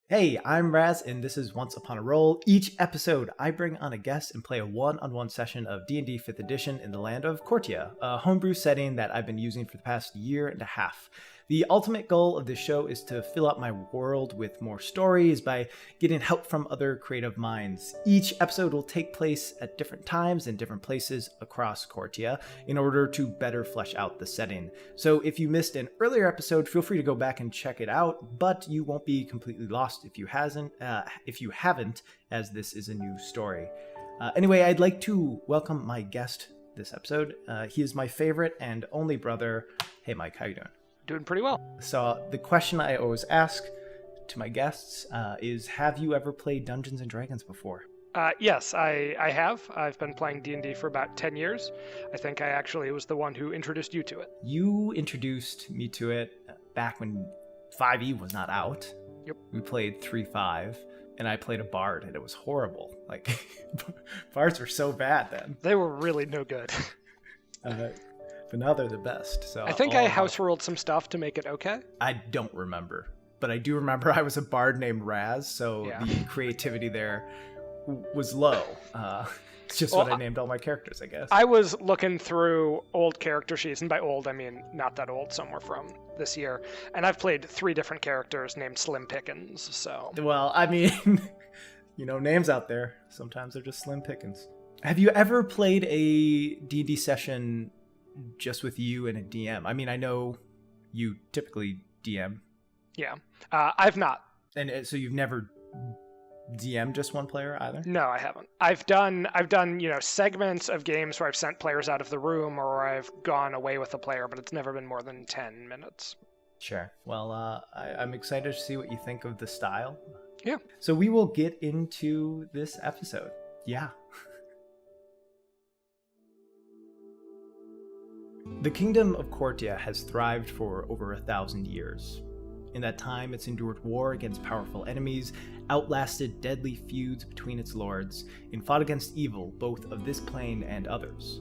Hey, I'm Raz, and this is Once Upon a Roll. Each episode, I bring on a guest and play a one-on-one session of D&D 5th Edition in the land of Cortia, a homebrew setting that I've been using for the past year and a half. The ultimate goal of this show is to fill out my world with more stories by getting help from other creative minds. Each episode will take place at different times and different places across Cortia in order to better flesh out the setting. So if you missed an earlier episode, feel free to go back and check it out, but you won't be completely lost if you haven't, as this is a new story. Anyway, I'd like to welcome my guest this episode. He is my favorite and only brother. Hey, Mike, how you doing? Doing pretty well. So the question I always ask to my guests is, have you ever played Dungeons & Dragons before? Yes, I have. I've been playing D&D for about 10 years. I think I actually was the one who introduced you to it. You introduced me to it back when 5e was not out. Yep. We played 3.5, and I played a bard, and it was horrible. Like, bards were so bad then. They were really no good. But now they're the best. So I think I house-ruled some stuff to make it okay. I don't remember. But I do remember I was a bard named Raz, so Yeah. the creativity there was low. It's just what I named all my characters, I guess. I was looking through old character sheets, and by old I mean not that old, somewhere from this year, and I've played 3 different characters named Slim Pickens, so... Well, I mean, names out there. Sometimes they're just slim pickings. Have you ever played a D&D session just with you and a DM? I mean, I know you typically DM. Yeah. I've not. And so you've never DM just one player either? No, I haven't. I've done segments of games where I've sent players out of the room or I've gone away with a player, but it's never been more than 10 minutes. Sure. Well, I'm excited to see what you think of the style. Yeah. So we will get into this episode. Yeah. The kingdom of Cortia has thrived for over 1,000 years. In that time, it's endured war against powerful enemies, outlasted deadly feuds between its lords, and fought against evil both of this plane and others.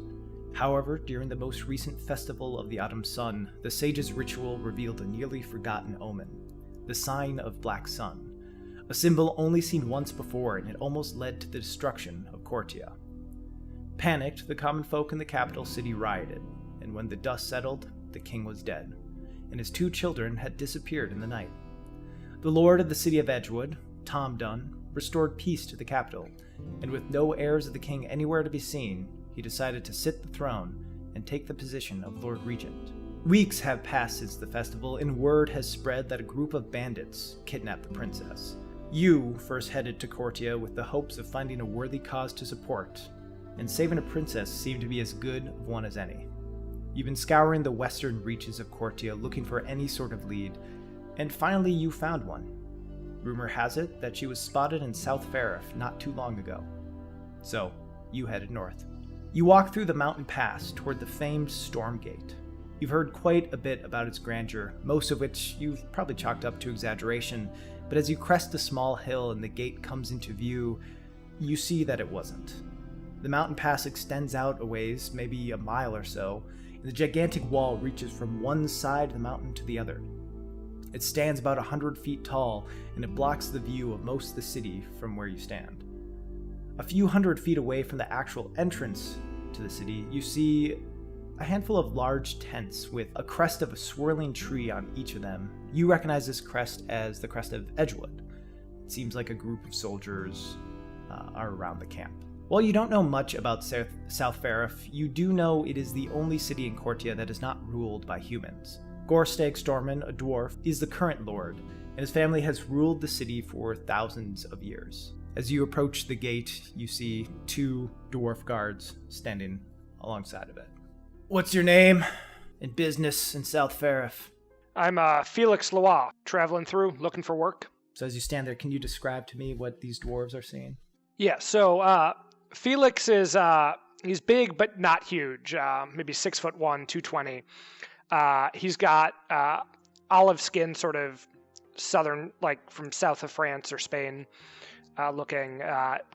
However, during the most recent festival of the autumn sun, the sage's ritual revealed a nearly forgotten omen, the sign of Black Sun, a symbol only seen once before, and it almost led to the destruction of Cortia. Panicked, the common folk in the capital city rioted, and when the dust settled, the king was dead, and his 2 children had disappeared in the night. The lord of the city of Edgewood, Tom Dunn, restored peace to the capital, and with no heirs of the king anywhere to be seen, he decided to sit the throne and take the position of Lord Regent. Weeks have passed since the festival, and word has spread that a group of bandits kidnapped the princess. You first headed to Cortia with the hopes of finding a worthy cause to support, and saving a princess seemed to be as good of one as any. You've been scouring the western reaches of Cortia looking for any sort of lead, and finally you found one. Rumor has it that she was spotted in South Farith not too long ago. So, you headed north. You walk through the mountain pass toward the famed Stormgate. You've heard quite a bit about its grandeur, most of which you've probably chalked up to exaggeration, but as you crest a small hill and the gate comes into view, you see that it wasn't. The mountain pass extends out a ways, maybe a mile or so, and the gigantic wall reaches from one side of the mountain to the other. It stands about 100 feet tall, and it blocks the view of most of the city from where you stand. A few hundred feet away from the actual entrance to the city, you see a handful of large tents with a crest of a swirling tree on each of them. You recognize this crest as the crest of Edgewood. It seems like a group of soldiers are around the camp. While you don't know much about South Farith, you do know it is the only city in Cortia that is not ruled by humans. Gorstag Storman, a dwarf, is the current lord, and his family has ruled the city for thousands of years. As you approach the gate, you see 2 dwarf guards standing alongside of it. What's your name and business in South Farith? I'm Felix Leroy, traveling through, looking for work. So as you stand there, can you describe to me what these dwarves are seeing? Yeah, so Felix is he's big but not huge, maybe 6'1", 220. He's got olive skin, sort of southern, like from south of France or Spain, looking,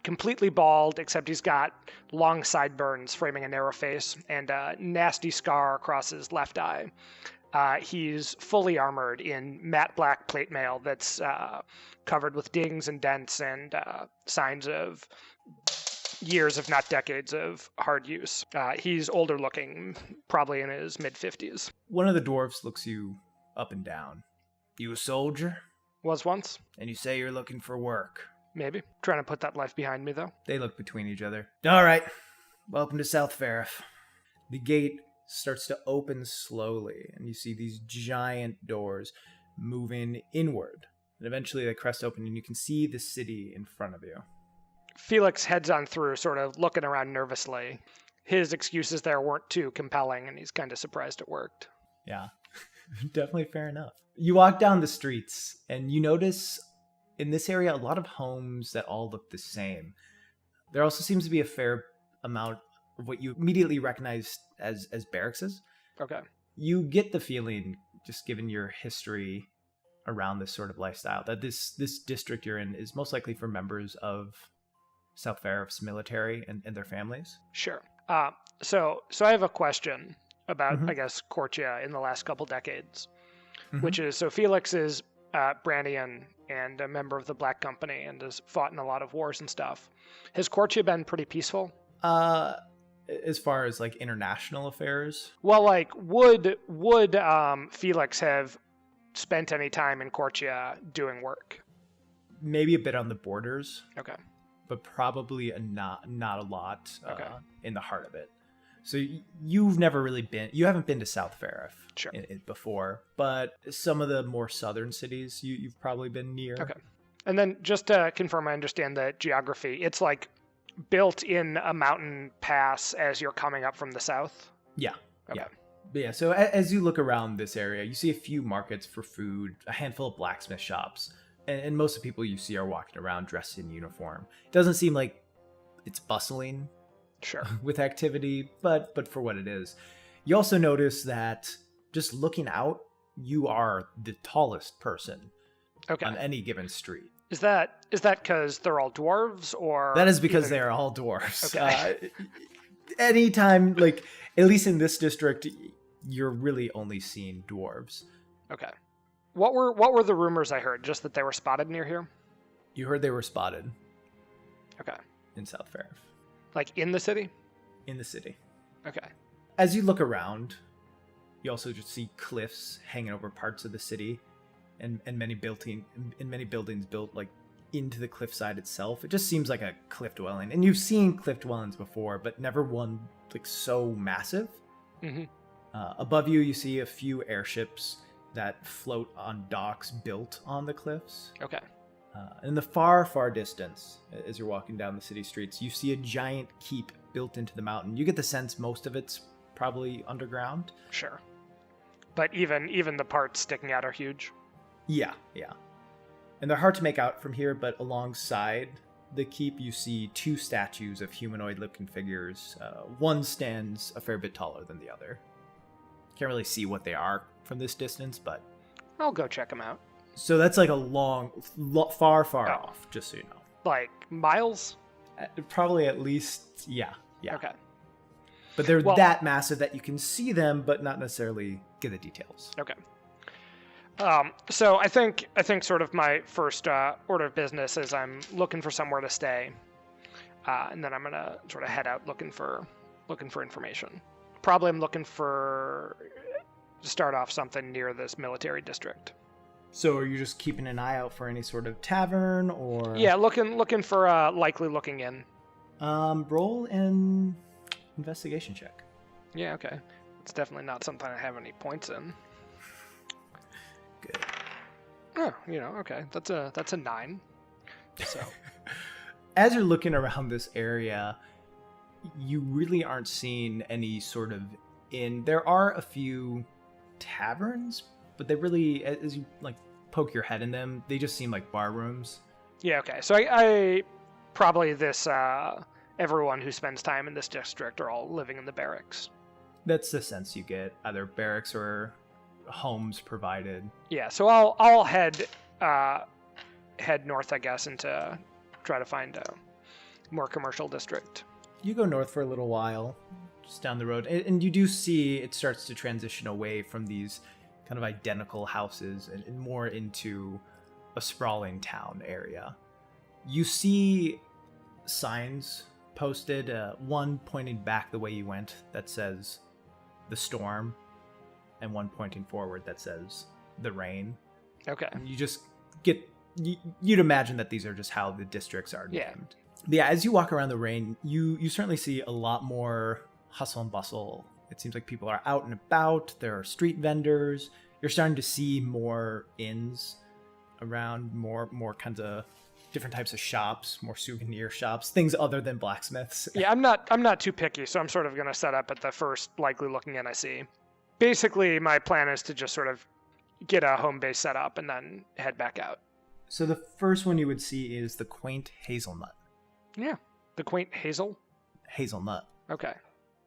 completely bald, except he's got long sideburns framing a narrow face and a nasty scar across his left eye. He's fully armored in matte black plate mail that's covered with dings and dents and signs of years, if not decades, of hard use. He's older looking, probably in his mid-50s. One of the dwarves looks you up and down. You a soldier? Was once. And you say you're looking for work. Maybe. Trying to put that life behind me, though. They look between each other. All right. Welcome to South Farith. The gate starts to open slowly, and you see these giant doors moving inward. And eventually they crest open, and you can see the city in front of you. Felix heads on through, sort of looking around nervously. His excuses there weren't too compelling, and he's kind of surprised it worked. Yeah, definitely fair enough. You walk down the streets, and you notice in this area a lot of homes that all look the same. There also seems to be a fair amount of what you immediately recognize as barracks. Okay. You get the feeling, just given your history around this sort of lifestyle, that this district you're in is most likely for members of South Farith's military and their families. Sure. So I have a question about, I guess, Cortia in the last couple decades, which is, so Felix is Brandian and a member of the Black Company and has fought in a lot of wars and stuff. Has Cortia been pretty peaceful? As far as like international affairs? Well, like, would Felix have spent any time in Cortia doing work? Maybe a bit on the borders. Okay. But probably not a lot in the heart of it. So you haven't been to South Farith sure. Before, but some of the more southern cities you've probably been near. Okay. And then just to confirm, I understand the geography. It's like built in a mountain pass as you're coming up from the south? Yeah. Okay. Yeah. So as you look around this area, you see a few markets for food, a handful of blacksmith shops, and most of the people you see are walking around dressed in uniform. It doesn't seem like it's bustling sure. with activity, but for what it is. You also notice that just looking out, you are the tallest person on any given street. Is that because they're all dwarves, or that is because they are all dwarves? Okay. Anytime, like at least in this district, you're really only seeing dwarves. Okay. What were the rumors I heard? Just that they were spotted near here? You heard they were spotted. Okay. In South Farith. Like in the city? In the city. Okay. As you look around, you also just see cliffs hanging over parts of the city. And many buildings built like into the cliffside itself. It just seems like a cliff dwelling. And you've seen cliff dwellings before, but never one like so massive. Mm-hmm. Above you, you see a few airships that float on docks built on the cliffs. Okay. In the far, far distance, as you're walking down the city streets, you see a giant keep built into the mountain. You get the sense most of it's probably underground. Sure. But even the parts sticking out are huge. Yeah. And they're hard to make out from here, but alongside the keep, you see two statues of humanoid-looking figures. One stands a fair bit taller than the other. Can't really see what they are from this distance, but I'll go check them out. So that's like a far off, just so you know. Like miles? Probably at least, yeah. Okay. But they're that massive that you can see them, but not necessarily get the details. Okay. So I think sort of my first order of business is I'm looking for somewhere to stay, and then I'm gonna sort of head out looking for information. Probably I'm looking to start off something near this military district. So are you just keeping an eye out for any sort of tavern or? Yeah, looking for a likely looking inn. Roll an investigation check. Yeah, okay. It's definitely not something I have any points in. Good. Oh, okay. That's a 9. So, as you're looking around this area, you really aren't seeing any sort of inn. There are a few taverns, but they really, as you like poke your head in them, they just seem like bar rooms. Yeah, okay. So I probably everyone who spends time in this district are all living in the barracks. That's the sense you get, either barracks or homes provided. Yeah, so I'll head north, I guess, and to try to find a more commercial district. You go north for a little while, just down the road, and you do see it starts to transition away from these kind of identical houses and more into a sprawling town area. You see signs posted, one pointing back the way you went that says the storm, and one pointing forward that says the rain. Okay. And you just get, you'd imagine that these are just how the districts are named. Yeah. But yeah, as you walk around the rain, you certainly see a lot more hustle and bustle. It seems like people are out and about. There are street vendors. You're starting to see more inns around, more kinds of different types of shops, more souvenir shops, things other than blacksmiths. Yeah, I'm not too picky, so I'm sort of going to set up at the first likely looking inn I see. Basically, my plan is to just sort of get a home base set up and then head back out. So the first one you would see is the quaint hazelnut. Yeah, the quaint Hazelnut. Okay.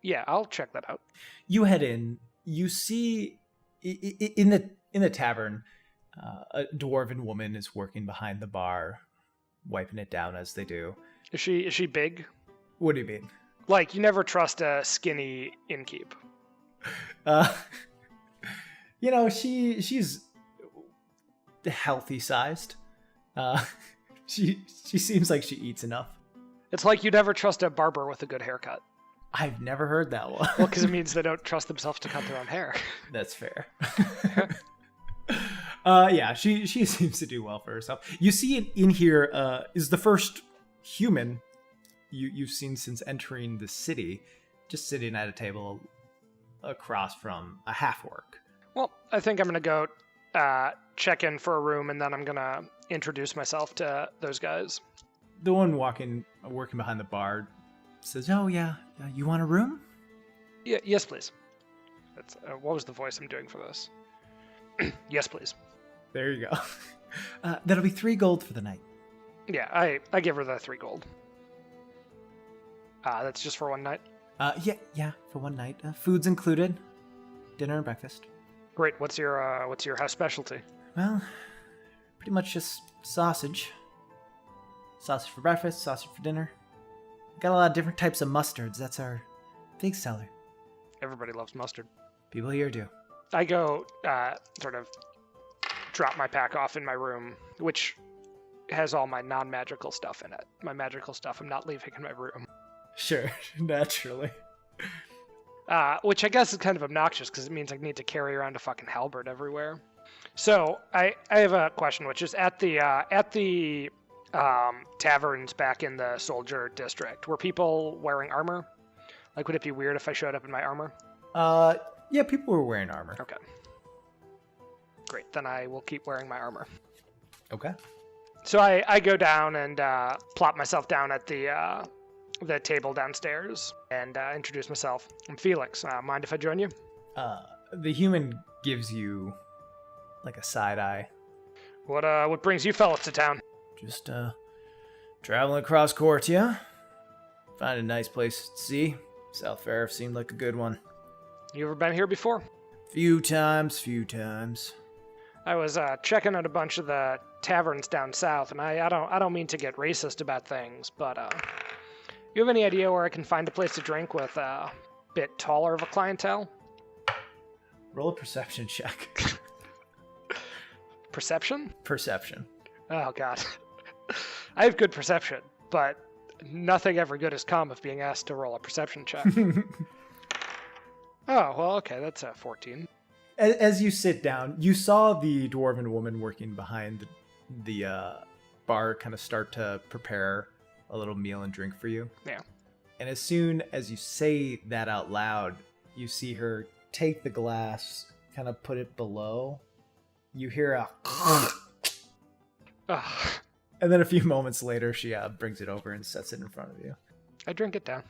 Yeah, I'll check that out. You head in. You see in the tavern, a dwarven woman is working behind the bar, wiping it down as they do. Is she big? What do you mean? Like, you never trust a skinny innkeep. She's healthy sized. She seems like she eats enough. It's like you never trust a barber with a good haircut. I've never heard that one. Well, because it means they don't trust themselves to cut their own hair. That's fair. Yeah, she seems to do well for herself. You see it in here is the first human you've seen since entering the city, just sitting at a table across from a half-orc. Well, I think I'm going to go check in for a room, and then I'm going to introduce myself to those guys. The one working behind the bar says, "Oh, yeah, you want a room?" Yeah, yes, please. That's what was the voice I'm doing for this? Yes, please. There you go. That'll be 3 gold for the night. Yeah, I give her the 3 gold. That's just for one night? Yeah, for one night. Food's included. Dinner and breakfast. Great. What's your house specialty? Well, pretty much just sausage. Sausage for breakfast, sausage for dinner. Got a lot of different types of mustards. That's our big seller. Everybody loves mustard. People here do. I go sort of drop my pack off in my room, which has all my non-magical stuff in it. My magical stuff I'm not leaving in my room. Sure, naturally. Which I guess is kind of obnoxious because it means I need to carry around a fucking halberd everywhere. So I have a question, which is at the taverns back in the soldier district, were people wearing armor? Like, would it be weird if I showed up in my armor? Yeah, people were wearing armor. Okay. Great, then I will keep wearing my armor. Okay. So I go down and plop myself down at the table downstairs and introduce myself. I'm Felix. Mind if I join you? The human gives you like a side eye. What brings you fellas to town? Just traveling across Cortia. Find a nice place to see. South Farith seemed like a good one. You ever been here before? Few times. I was checking out a bunch of the taverns down south, and I don't mean to get racist about things, but you have any idea where I can find a place to drink with a bit taller of a clientele? Roll a perception check. Perception? Perception. Oh, God. I have good perception, but nothing ever good has come of being asked to roll a perception check. Oh, well, okay, that's a 14. As you sit down, you saw the dwarven woman working behind the bar kind of start to prepare a little meal and drink for you. Yeah. And as soon as you say that out loud, you see her take the glass, kind of put it below. You hear a... And then a few moments later, she brings it over and sets it in front of you. I drink it down.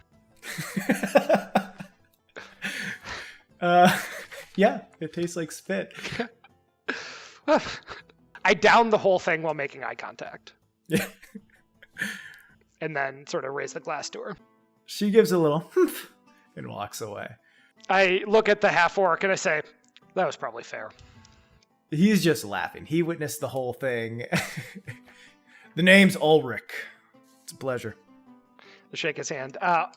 Yeah, it tastes like spit. I down the whole thing while making eye contact. Yeah. And then sort of raise the glass to her. She gives a little humph and walks away. I look at the half-orc and I say, that was probably fair. He's just laughing. He witnessed the whole thing. The name's Ulrich. It's a pleasure. I shake his hand. Are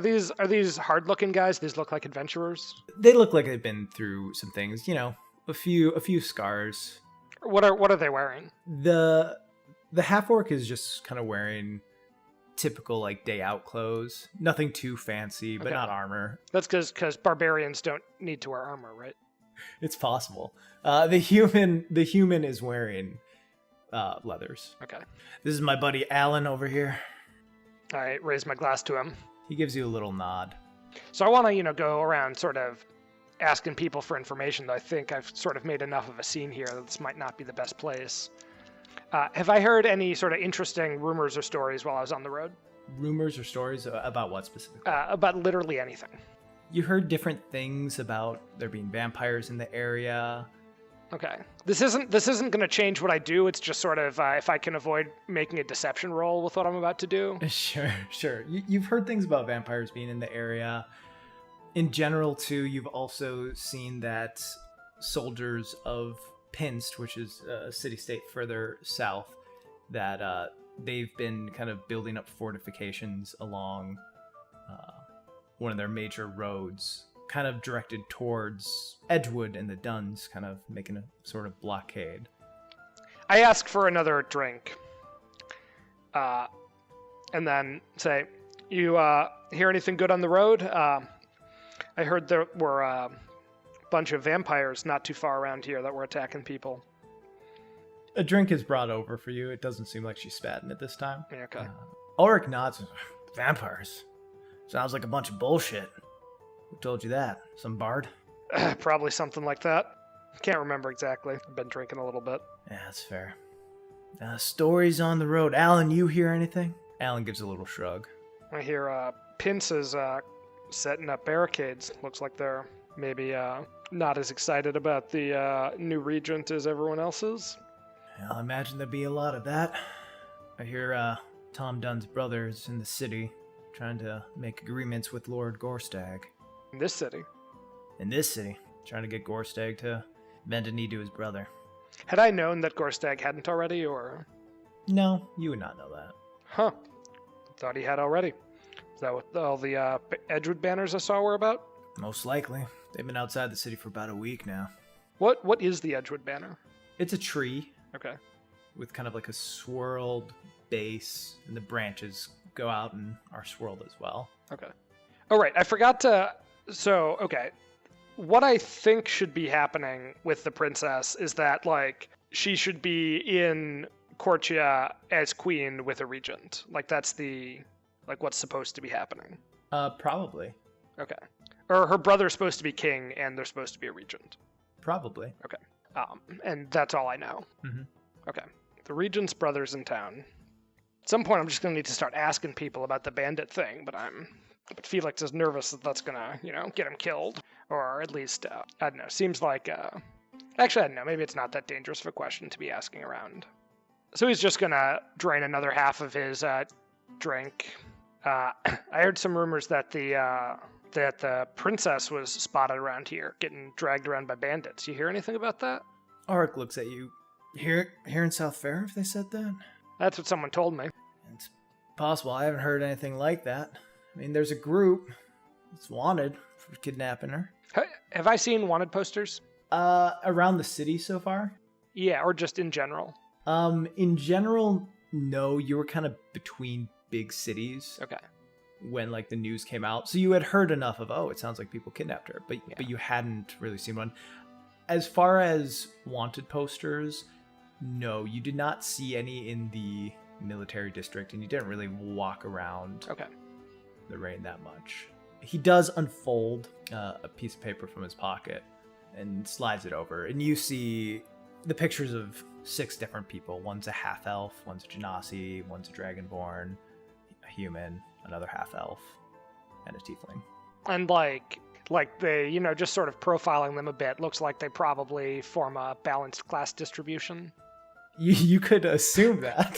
these hard-looking guys? These look like adventurers? They look like they've been through some things, A few scars. What are they wearing? The half-orc is just kind of wearing typical like day out clothes. Nothing too fancy, but not armor. That's because barbarians don't need to wear armor, right? It's possible. The human is wearing leathers. Okay. This is my buddy Alan over here. I raise my glass to him. He gives you a little nod. So I want to, go around sort of asking people for information, though I think I've sort of made enough of a scene here that this might not be the best place. Have I heard any sort of interesting rumors or stories while I was on the road? Rumors or stories about what specifically? About literally anything. You heard different things about there being vampires in the area. Okay. This isn't going to change what I do. It's just sort of if I can avoid making a deception roll with what I'm about to do. Sure. You've heard things about vampires being in the area. In general, too, you've also seen that soldiers of Pinst, which is a city-state further south, that they've been kind of building up fortifications along one of their major roads, kind of directed towards Edgewood and the Duns, kind of making a sort of blockade. I ask for another drink, and then say, "You hear anything good on the road? I heard there were a bunch of vampires not too far around here that were attacking people." A drink is brought over for you. It doesn't seem like she's spatting it this time. Yeah, okay. Ulrich nods. Vampires? Sounds like a bunch of bullshit. Who told you that? Some bard? Probably something like that. Can't remember exactly. I've been drinking a little bit. Yeah, that's fair. Stories on the road. Alan, you hear anything? Alan gives a little shrug. I hear Pince is setting up barricades. Looks like they're maybe not as excited about the new regent as everyone else is. I imagine there'd be a lot of that. I hear Tom Dunn's brother is in the city, trying to make agreements with Lord Gorstag. In this city? In this city. Trying to get Gorstag to bend a knee to his brother. Had I known that Gorstag hadn't already, or...? No, you would not know that. Huh. Thought he had already. Is that what all the Edgewood banners I saw were about? Most likely. They've been outside the city for about a week now. What is the Edgewood banner? It's a tree. Okay. With kind of like a swirled base, and the branches go out and are swirled as well. Okay. Oh, right. I forgot to... So, okay. What I think should be happening with the princess is that, like, she should be in Cortia as queen with a regent. Like, that's the... Like, what's supposed to be happening. Probably. Okay. Or her brother's supposed to be king, and they're supposed to be a regent. Probably. Okay. And that's all I know. Mm-hmm. Okay. The regent's brother's in town. At some point, I'm just going to need to start asking people about the bandit thing, but Felix is nervous that that's going to, get him killed. Or at least, I don't know, seems like, actually, I don't know, maybe it's not that dangerous of a question to be asking around. So he's just going to drain another half of his drink. I heard some rumors that the princess was spotted around here, getting dragged around by bandits. You hear anything about that? Arik looks at you. Here in South Farith, they said that? That's what someone told me. It's possible. I haven't heard anything like that. I mean, there's a group that's wanted for kidnapping her. Have I seen wanted posters? Around the city so far? Yeah, or just in general? In general, no. You were kind of between big cities. Okay. When, like, the news came out. So you had heard enough of, it sounds like people kidnapped her. But you hadn't really seen one. As far as wanted posters, no, you did not see any in the military district, and you didn't really walk around the rain that much. He does unfold a piece of paper from his pocket and slides it over, and you see the pictures of 6 different people. One's a half-elf, one's a genasi, one's a dragonborn, a human, another half-elf, and a tiefling. And like they, just sort of profiling them a bit, looks like they probably form a balanced class distribution. You could assume that.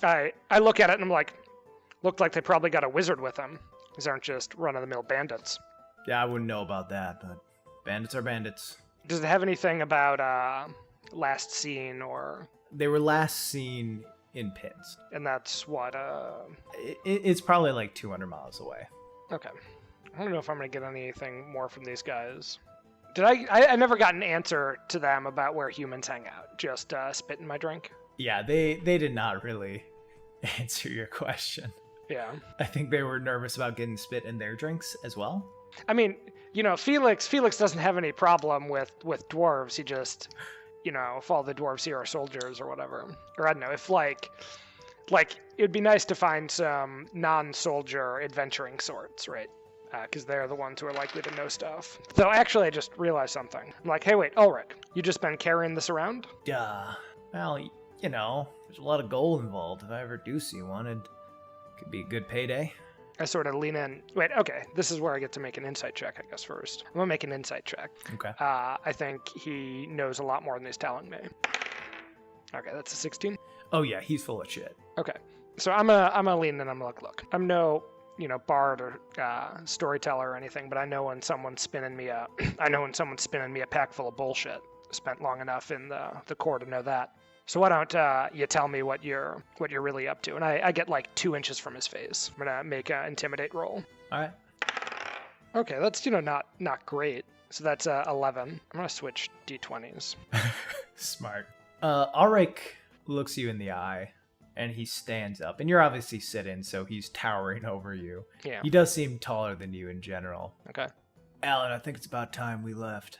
I look at it and I'm like, looked like they probably got a wizard with them. These aren't just run-of-the-mill bandits. Yeah, I wouldn't know about that, but bandits are bandits. Does it have anything about last seen or... They were last seen in Pins. And that's what... It's probably like 200 miles away. Okay. I don't know if I'm going to get anything more from these guys. I never got an answer to them about where humans hang out. Just spit in my drink. Yeah, they did not really answer your question. Yeah. I think they were nervous about getting spit in their drinks as well. I mean, Felix doesn't have any problem with dwarves. He just, if all the dwarves here are soldiers or whatever. Or I don't know, if like it'd be nice to find some non-soldier adventuring sorts, right? Because they're the ones who are likely to know stuff. Though actually, I just realized something. I'm like, hey, wait, Ulrich, you just been carrying this around? Well, there's a lot of gold involved. If I ever do see one, it could be a good payday. I sort of lean in. Wait, okay, this is where I get to make an insight check, I guess, first. I'm gonna make an insight check. Okay. I think he knows a lot more than he's telling me. Okay, that's a 16. Oh yeah, he's full of shit. Okay, so I'm gonna lean in and I'm like, look, I'm no, bard or storyteller or anything, but I know when someone's spinning me a pack full of bullshit. Spent long enough in the core to know that. So why don't you tell me what you're really up to? And I get like 2 inches from his face. I'm gonna make an intimidate roll. All right. Okay, that's not great. So that's 11. I'm gonna switch d20s. Smart. Ulrich looks you in the eye, and he stands up. And you're obviously sitting, so he's towering over you. Yeah. He does seem taller than you in general. Okay. Alan, I think it's about time we left.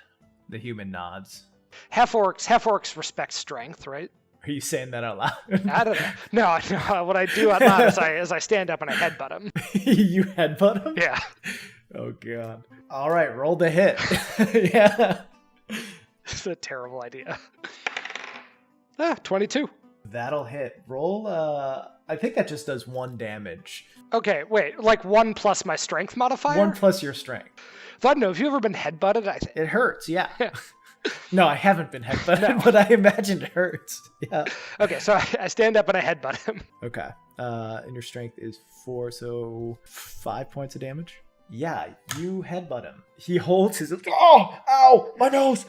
The human nods. Half-orcs respect strength, right? Are you saying that out loud? I don't know. No, what I do out loud is I stand up and I headbutt him. You headbutt him? Yeah. Oh, God. All right, roll the hit. Yeah. It's a terrible idea. 22. That'll hit. Roll, I think that just does 1 damage. Okay, wait, like 1 plus my strength modifier? 1 plus your strength. So I don't know, have you ever been headbutted? It hurts, yeah. No, I haven't been headbutted, but I imagine it hurts. Yeah. Okay, so I stand up and I headbutt him. Okay. And your strength is 4, so 5 points of damage? Yeah, you headbutt him. He holds his... Oh! Ow! My nose!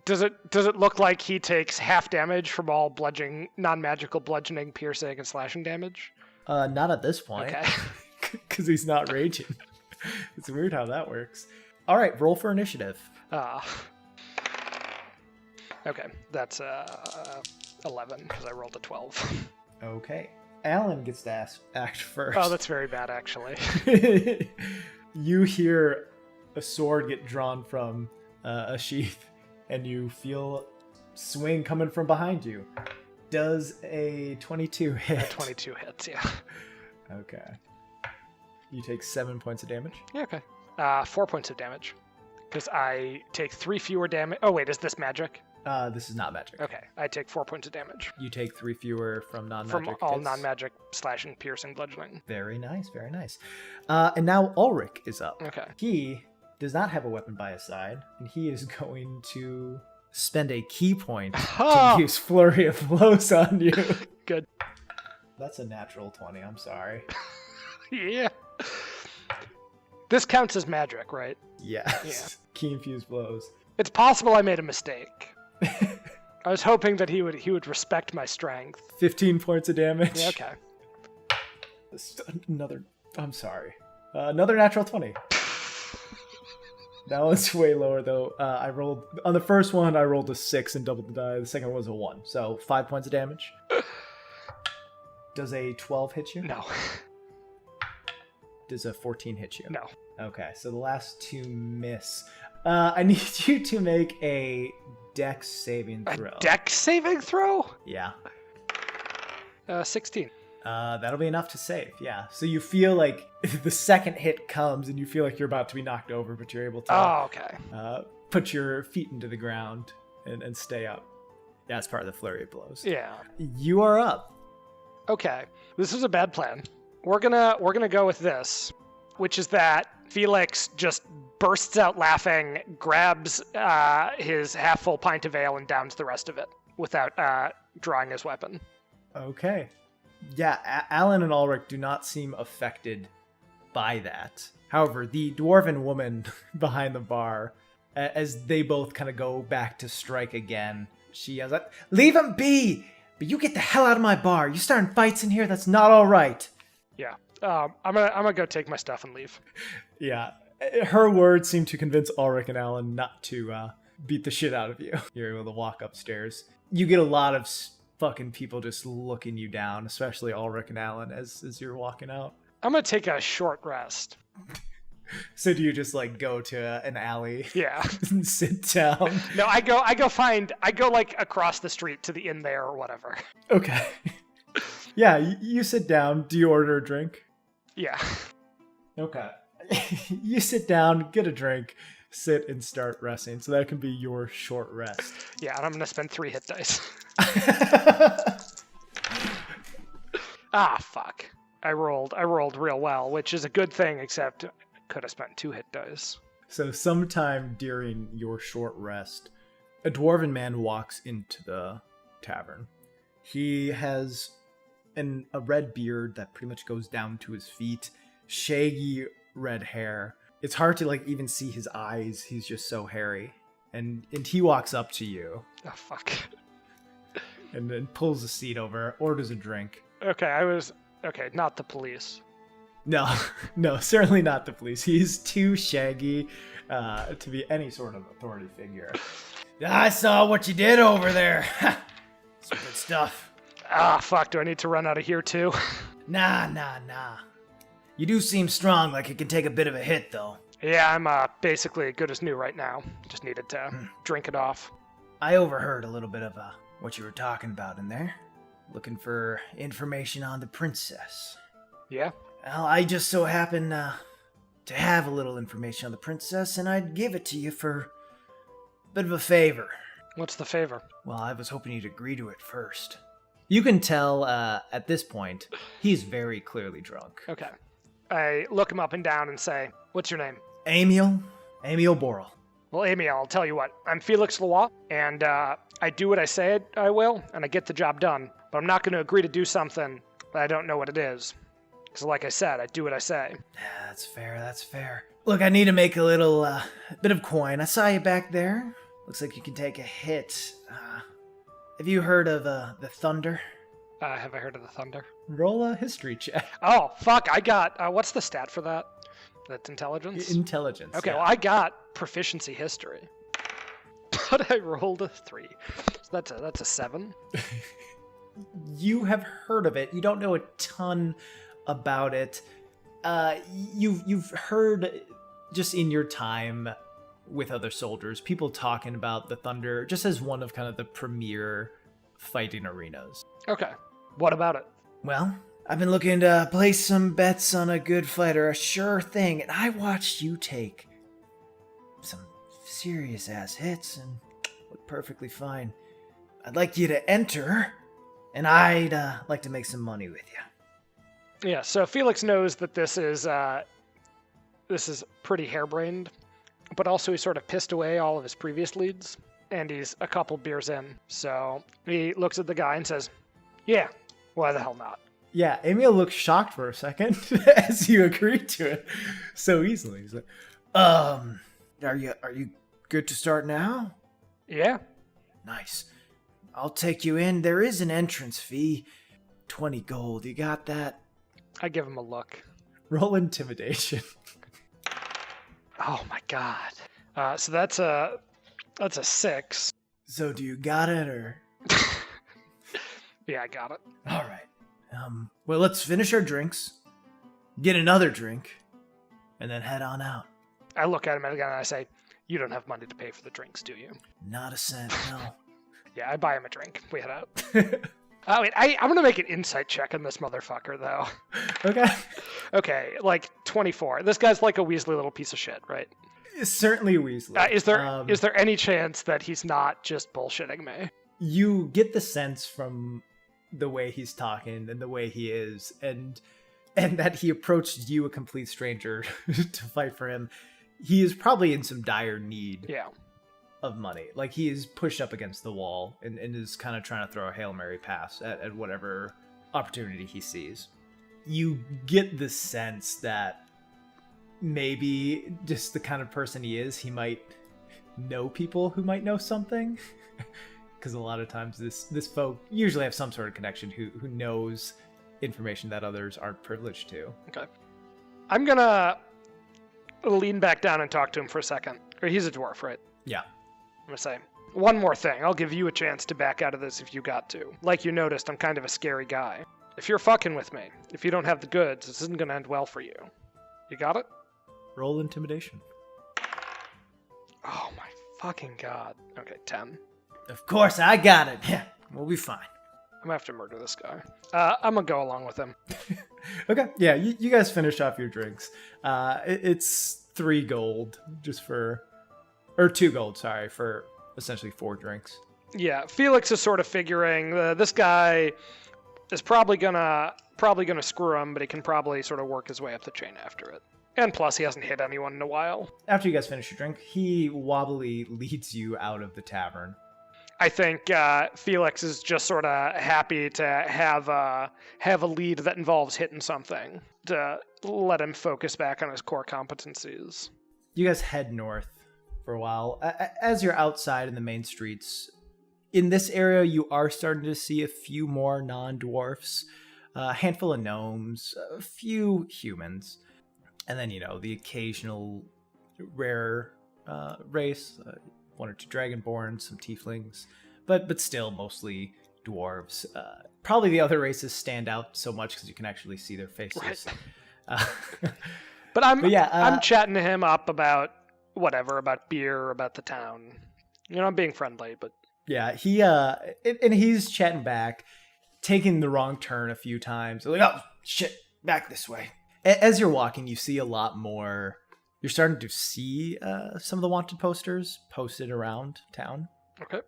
Does it look like he takes half damage from all bludgeoning, non-magical bludgeoning, piercing, and slashing damage? Not at this point. Okay. Because he's not raging. It's weird how that works. All right, roll for initiative. Okay, that's 11 because I rolled a 12. Okay. Alan gets to act first. Oh, that's very bad, actually. You hear a sword get drawn from a sheath, and you feel swing coming from behind you. Does a 22 hit? 22 hits, yeah. Okay. You take 7 points of damage? Yeah, okay. 4 points of damage. Because I take 3 fewer damage. Oh, wait, is this magic? This is not magic. Okay, I take 4 points of damage. You take 3 fewer from non-magic From all hits? non-magic slashing, piercing, bludgeoning. Very nice, very nice. And now Ulrich is up. Okay. He does not have a weapon by his side, and he is going to spend a key point to use Flurry of Blows on you. Good. That's a natural 20, I'm sorry. Yeah. This counts as magic, right? Yes. Yeah. Key infused blows. It's possible I made a mistake. I was hoping that he would respect my strength. 15 points of damage. Yeah, okay. I'm sorry. Another natural 20. That one's way lower, though. I rolled... On the first one, I rolled a 6 and doubled the die. The second one was a 1. So, 5 points of damage. Does a 12 hit you? No. Does a 14 hit you? No. Okay, so the last 2 miss. I need you to make a dex saving throw. A dex saving throw? Yeah. 16. That'll be enough to save, yeah. So you feel like the second hit comes and you feel like you're about to be knocked over, but you're able to put your feet into the ground and stay up. Yeah, it's part of the flurry of blows. Yeah. You are up. Okay. This is a bad plan. We're gonna go with this, which is that Felix just bursts out laughing, grabs his half-full pint of ale, and downs the rest of it without drawing his weapon. Okay. Yeah, Alan and Ulrich do not seem affected by that. However, the dwarven woman behind the bar, as they both kind of go back to strike again, she yells out, "Leave him be! But you get the hell out of my bar. You starting fights in here? That's not all right." Yeah. I'm gonna go take my stuff and leave. Yeah. Her words seem to convince Ulrich and Alan not to beat the shit out of you. You're able to walk upstairs. You get a lot of fucking people just looking you down, especially Ulrich and Alan as you're walking out. I'm gonna take a short rest. So do you just like go to an alley? Yeah. And sit down? No, I go like across the street to the inn there or whatever. Okay. Yeah, you sit down. Do you order a drink? Yeah. Okay. You sit down, get a drink, sit and start resting. So that can be your short rest. Yeah, and I'm gonna spend 3 hit dice. Fuck. I rolled real well, which is a good thing, except I could have spent 2 hit dice. So sometime during your short rest, a dwarven man walks into the tavern. He has a red beard that pretty much goes down to his feet, shaggy red hair. It's hard to like even see his eyes. He's just so hairy. And he walks up to you. Oh, fuck. And then pulls a seat over, orders a drink. Okay, not the police. No, certainly not the police. He's too shaggy to be any sort of authority figure. I saw what you did over there. Some good stuff. Fuck, do I need to run out of here too? Nah. You do seem strong, like it can take a bit of a hit, though. Yeah, I'm basically good as new right now. Just needed to drink it off. I overheard a little bit of what you were talking about in there. Looking for information on the princess. Yeah? Well, I just so happen to have a little information on the princess, and I'd give it to you for a bit of a favor. What's the favor? Well, I was hoping you'd agree to it first. You can tell, at this point, he's very clearly drunk. Okay. I look him up and down and say, what's your name? Emil Borrell. Well, Amy, I'll tell you what. I'm Felix Leroy, and I do what I say I will, and I get the job done. But I'm not going to agree to do something that I don't know what it is. Because like I said, I do what I say. That's fair. Look, I need to make a little bit of coin. I saw you back there. Looks like you can take a hit. Have you heard of the Thunder? Have I heard of the Thunder? Roll a history check. Oh, fuck, I got... what's the stat for that? That's intelligence? Intelligence. Okay, yeah. well, I got proficiency history. But I rolled a 3. So that's a 7. You have heard of it. You don't know a ton about it. You've heard just in your time with other soldiers, people talking about the Thunder just as one of kind of the premier fighting arenas. Okay. What about it? Well, I've been looking to place some bets on a good fighter, a sure thing, and I watched you take some serious ass hits and look perfectly fine. I'd like you to enter, and I'd like to make some money with you. Yeah, so Felix knows that this is pretty harebrained, but also he sort of pissed away all of his previous leads, and he's a couple beers in. So he looks at the guy and says, yeah, why the hell not? Yeah, Emil looks shocked for a second as you agreed to it so easily. He's like, are you good to start now? Yeah. Nice. I'll take you in. There is an entrance fee. 20 gold. You got that? I give him a look. Roll intimidation. Oh my god. So that's a 6. So do you got it, or? Yeah, I got it. All right. Well, let's finish our drinks, get another drink, and then head on out. I look at him again and I say, you don't have money to pay for the drinks, do you? Not a cent, no. Yeah, I buy him a drink. We head out. Oh, wait, I'm going to make an insight check on this motherfucker, though. Okay. Okay, like 24. This guy's like a Weasley little piece of shit, right? Certainly Weasley. Is there any chance that he's not just bullshitting me? You get the sense from the way he's talking and the way he is, and that he approached you, a complete stranger, to fight for him. He is probably in some dire need of money. Like, he is pushed up against the wall and is kind of trying to throw a Hail Mary pass at whatever opportunity he sees. You get the sense that maybe just the kind of person he is, he might know people who might know something. Because a lot of times this folk usually have some sort of connection who knows information that others aren't privileged to. Okay. I'm gonna lean back down and talk to him for a second. Or he's a dwarf, right? Yeah. I'm going to say, one more thing. I'll give you a chance to back out of this if you got to. Like you noticed, I'm kind of a scary guy. If you're fucking with me, if you don't have the goods, this isn't going to end well for you. You got it? Roll intimidation. Oh my fucking god. Okay, 10. Of course, I got it. Yeah, we'll be fine. I'm gonna have to murder this guy. I'm gonna go along with him. Okay, yeah, you guys finish off your drinks. It's 3 gold just for, or 2 gold, sorry, for essentially 4 drinks. Yeah, Felix is sort of figuring this guy is probably gonna screw him, but he can probably sort of work his way up the chain after it. And plus, he hasn't hit anyone in a while. After you guys finish your drink, he wobbly leads you out of the tavern. I think Felix is just sort of happy to have a lead that involves hitting something to let him focus back on his core competencies. You guys head north for a while. As you're outside in the main streets, in this area, you are starting to see a few more non-dwarfs, a handful of gnomes, a few humans, and then, the occasional rare race, 1 or 2 dragonborn, some tieflings, but still mostly dwarves. Probably the other races stand out so much because you can actually see their faces. Right. But I'm chatting to him up about whatever, about beer, about the town. I'm being friendly, but yeah, he's chatting back, taking the wrong turn a few times. Like, oh shit, back this way. As you're walking, you see a lot more. You're starting to see some of the wanted posters posted around town. Okay.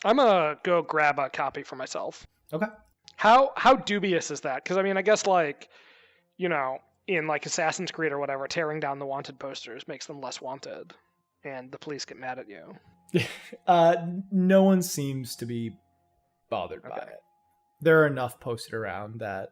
I'm gonna go grab a copy for myself. Okay. How dubious is that? Because I guess in like Assassin's Creed or whatever, tearing down the wanted posters makes them less wanted, and the police get mad at you. No one seems to be bothered by it. There are enough posted around that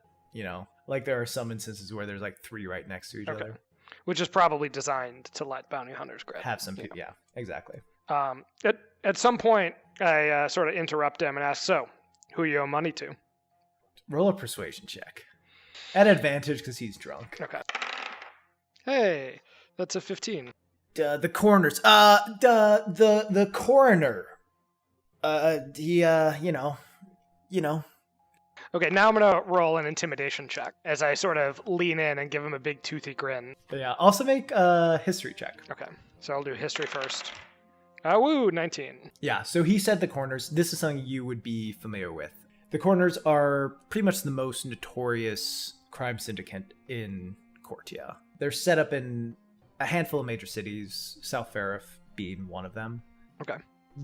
like there are some instances where there's like 3 right next to each other. Which is probably designed to let bounty hunters grab. Have some people, yeah, exactly. At some point, I sort of interrupt him and ask, so, who you owe money to? Roll a persuasion check. At advantage because he's drunk. Okay. Hey, that's a 15. The coroners. The coroner. Okay, now I'm gonna roll an intimidation check as I sort of lean in and give him a big toothy grin. Yeah, also make a history check. Okay, so I'll do history first. Woo, 19. Yeah, so he said the coroners. This is something you would be familiar with. The coroners are pretty much the most notorious crime syndicate in Cortia. They're set up in a handful of major cities, South Farith being one of them. Okay.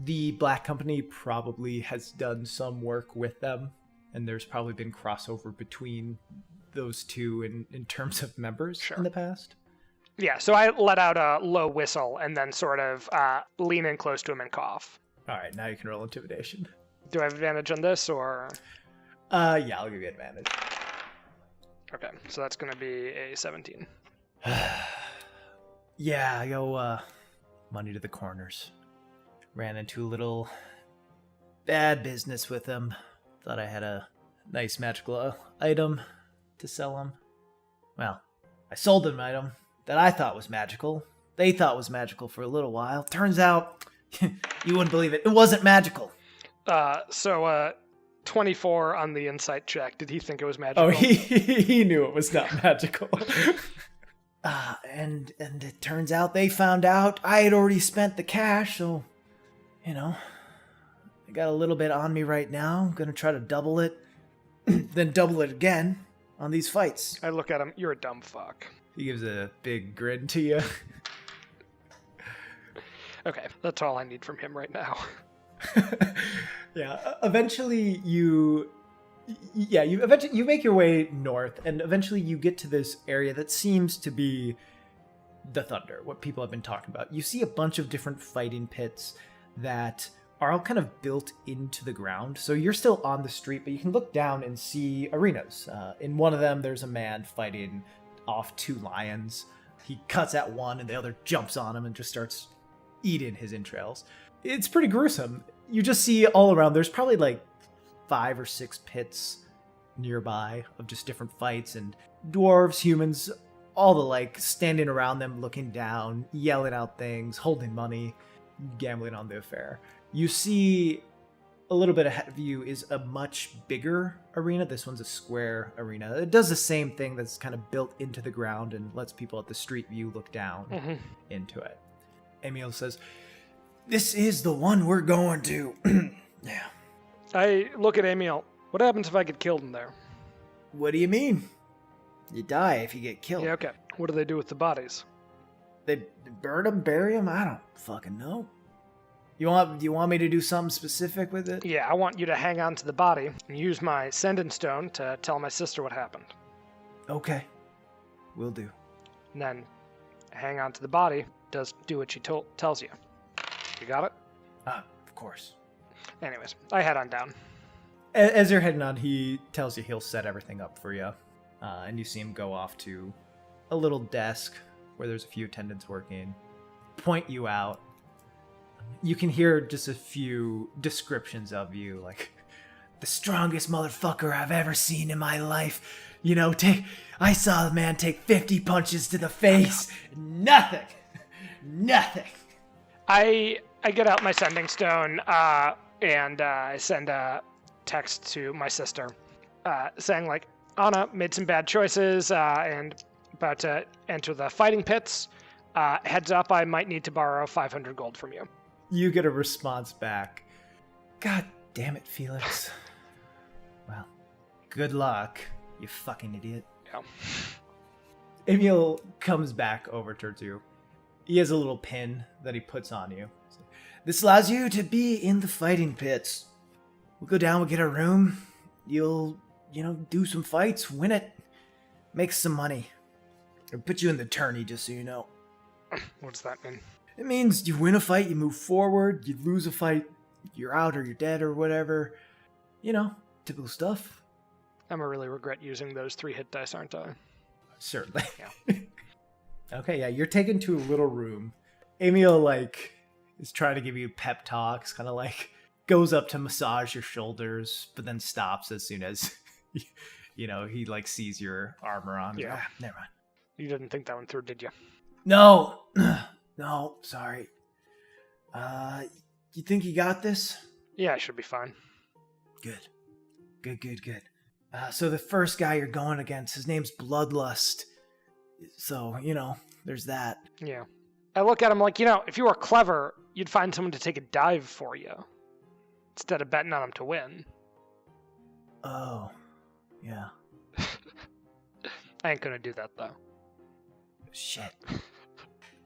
The Black Company probably has done some work with them, and there's probably been crossover between those two in terms of members in the past. Yeah, so I let out a low whistle and then sort of lean in close to him and cough. All right, now you can roll intimidation. Do I have advantage on this, or? Yeah, I'll give you advantage. Okay, so that's going to be a 17. Yeah, I go money to the corners. Ran into a little bad business with them. Thought I had a nice magical item to sell them. Well, I sold them an item that I thought was magical. They thought was magical for a little while. Turns out, you wouldn't believe it, it wasn't magical. So 24 on the insight check. Did he think it was magical? Oh, he knew it was not magical. And it turns out they found out I had already spent the cash, so, I got a little bit on me right now. I'm going to try to double it, then double it again on these fights. I look at him. You're a dumb fuck. He gives a big grin to you. Okay, that's all I need from him right now. Yeah, eventually you make your way north, and eventually you get to this area that seems to be the Thunder, what people have been talking about. You see a bunch of different fighting pits that are all kind of built into the ground. So you're still on the street, but you can look down and see arenas. In one of them, there's a man fighting off 2 lions. He cuts at one, and the other jumps on him and just starts eating his entrails. It's pretty gruesome. You just see all around, there's probably like 5 or 6 pits nearby of just different fights, and dwarves, humans, all the like standing around them, looking down, yelling out things, holding money, gambling on the affair. You see a little bit ahead of you is a much bigger arena. This one's a square arena. It does the same thing, that's kind of built into the ground and lets people at the street view look down into it. Emil says, "This is the one we're going to." Yeah. I look at Emil. What happens if I get killed in there? What do you mean? You die if you get killed. Yeah, okay. What do they do with the bodies? They burn them, bury them? I don't fucking know. You want me to do something specific with it? Yeah, I want you to hang on to the body and use my sending stone to tell my sister what happened. Okay. Will do. And then hang on to the body, do what she tells you. You got it? Of course. Anyways, I head on down. As you're heading on, he tells you he'll set everything up for you. And you see him go off to a little desk where there's a few attendants working, point you out. You can hear just a few descriptions of you, like, the strongest motherfucker I've ever seen in my life. You know, I saw the man take 50 punches to the face. Nothing. I get out my sending stone, and I send a text to my sister, saying, like, Anna made some bad choices, and about to enter the fighting pits. Heads up, I might need to borrow 500 gold from you. You get a response back. God damn it, Felix. Well, good luck, you fucking idiot. Yeah. Emil comes back over towards you. He has a little pin that he puts on you. This allows you to be in the fighting pits. We'll go down, we'll get a room. You'll, do some fights, win it, make some money. I'll put you in the tourney, just so you know. What does that mean? It means you win a fight, you move forward. You lose a fight, you're out or you're dead or whatever. Typical stuff. I'm gonna really regret using those 3 hit dice, aren't I? Certainly. Yeah. Okay, yeah, you're taken to a little room. Emil, is trying to give you pep talks, kind of goes up to massage your shoulders, but then stops as soon as, he sees your armor on. Yeah. Never mind. You didn't think that one through, did you? No, sorry. You think you got this? Yeah, I should be fine. Good. So the first guy you're going against, his name's Bloodlust. So, there's that. Yeah. I look at him like, if you were clever, you'd find someone to take a dive for you, instead of betting on him to win. Oh, yeah. I ain't gonna do that, though. Shit.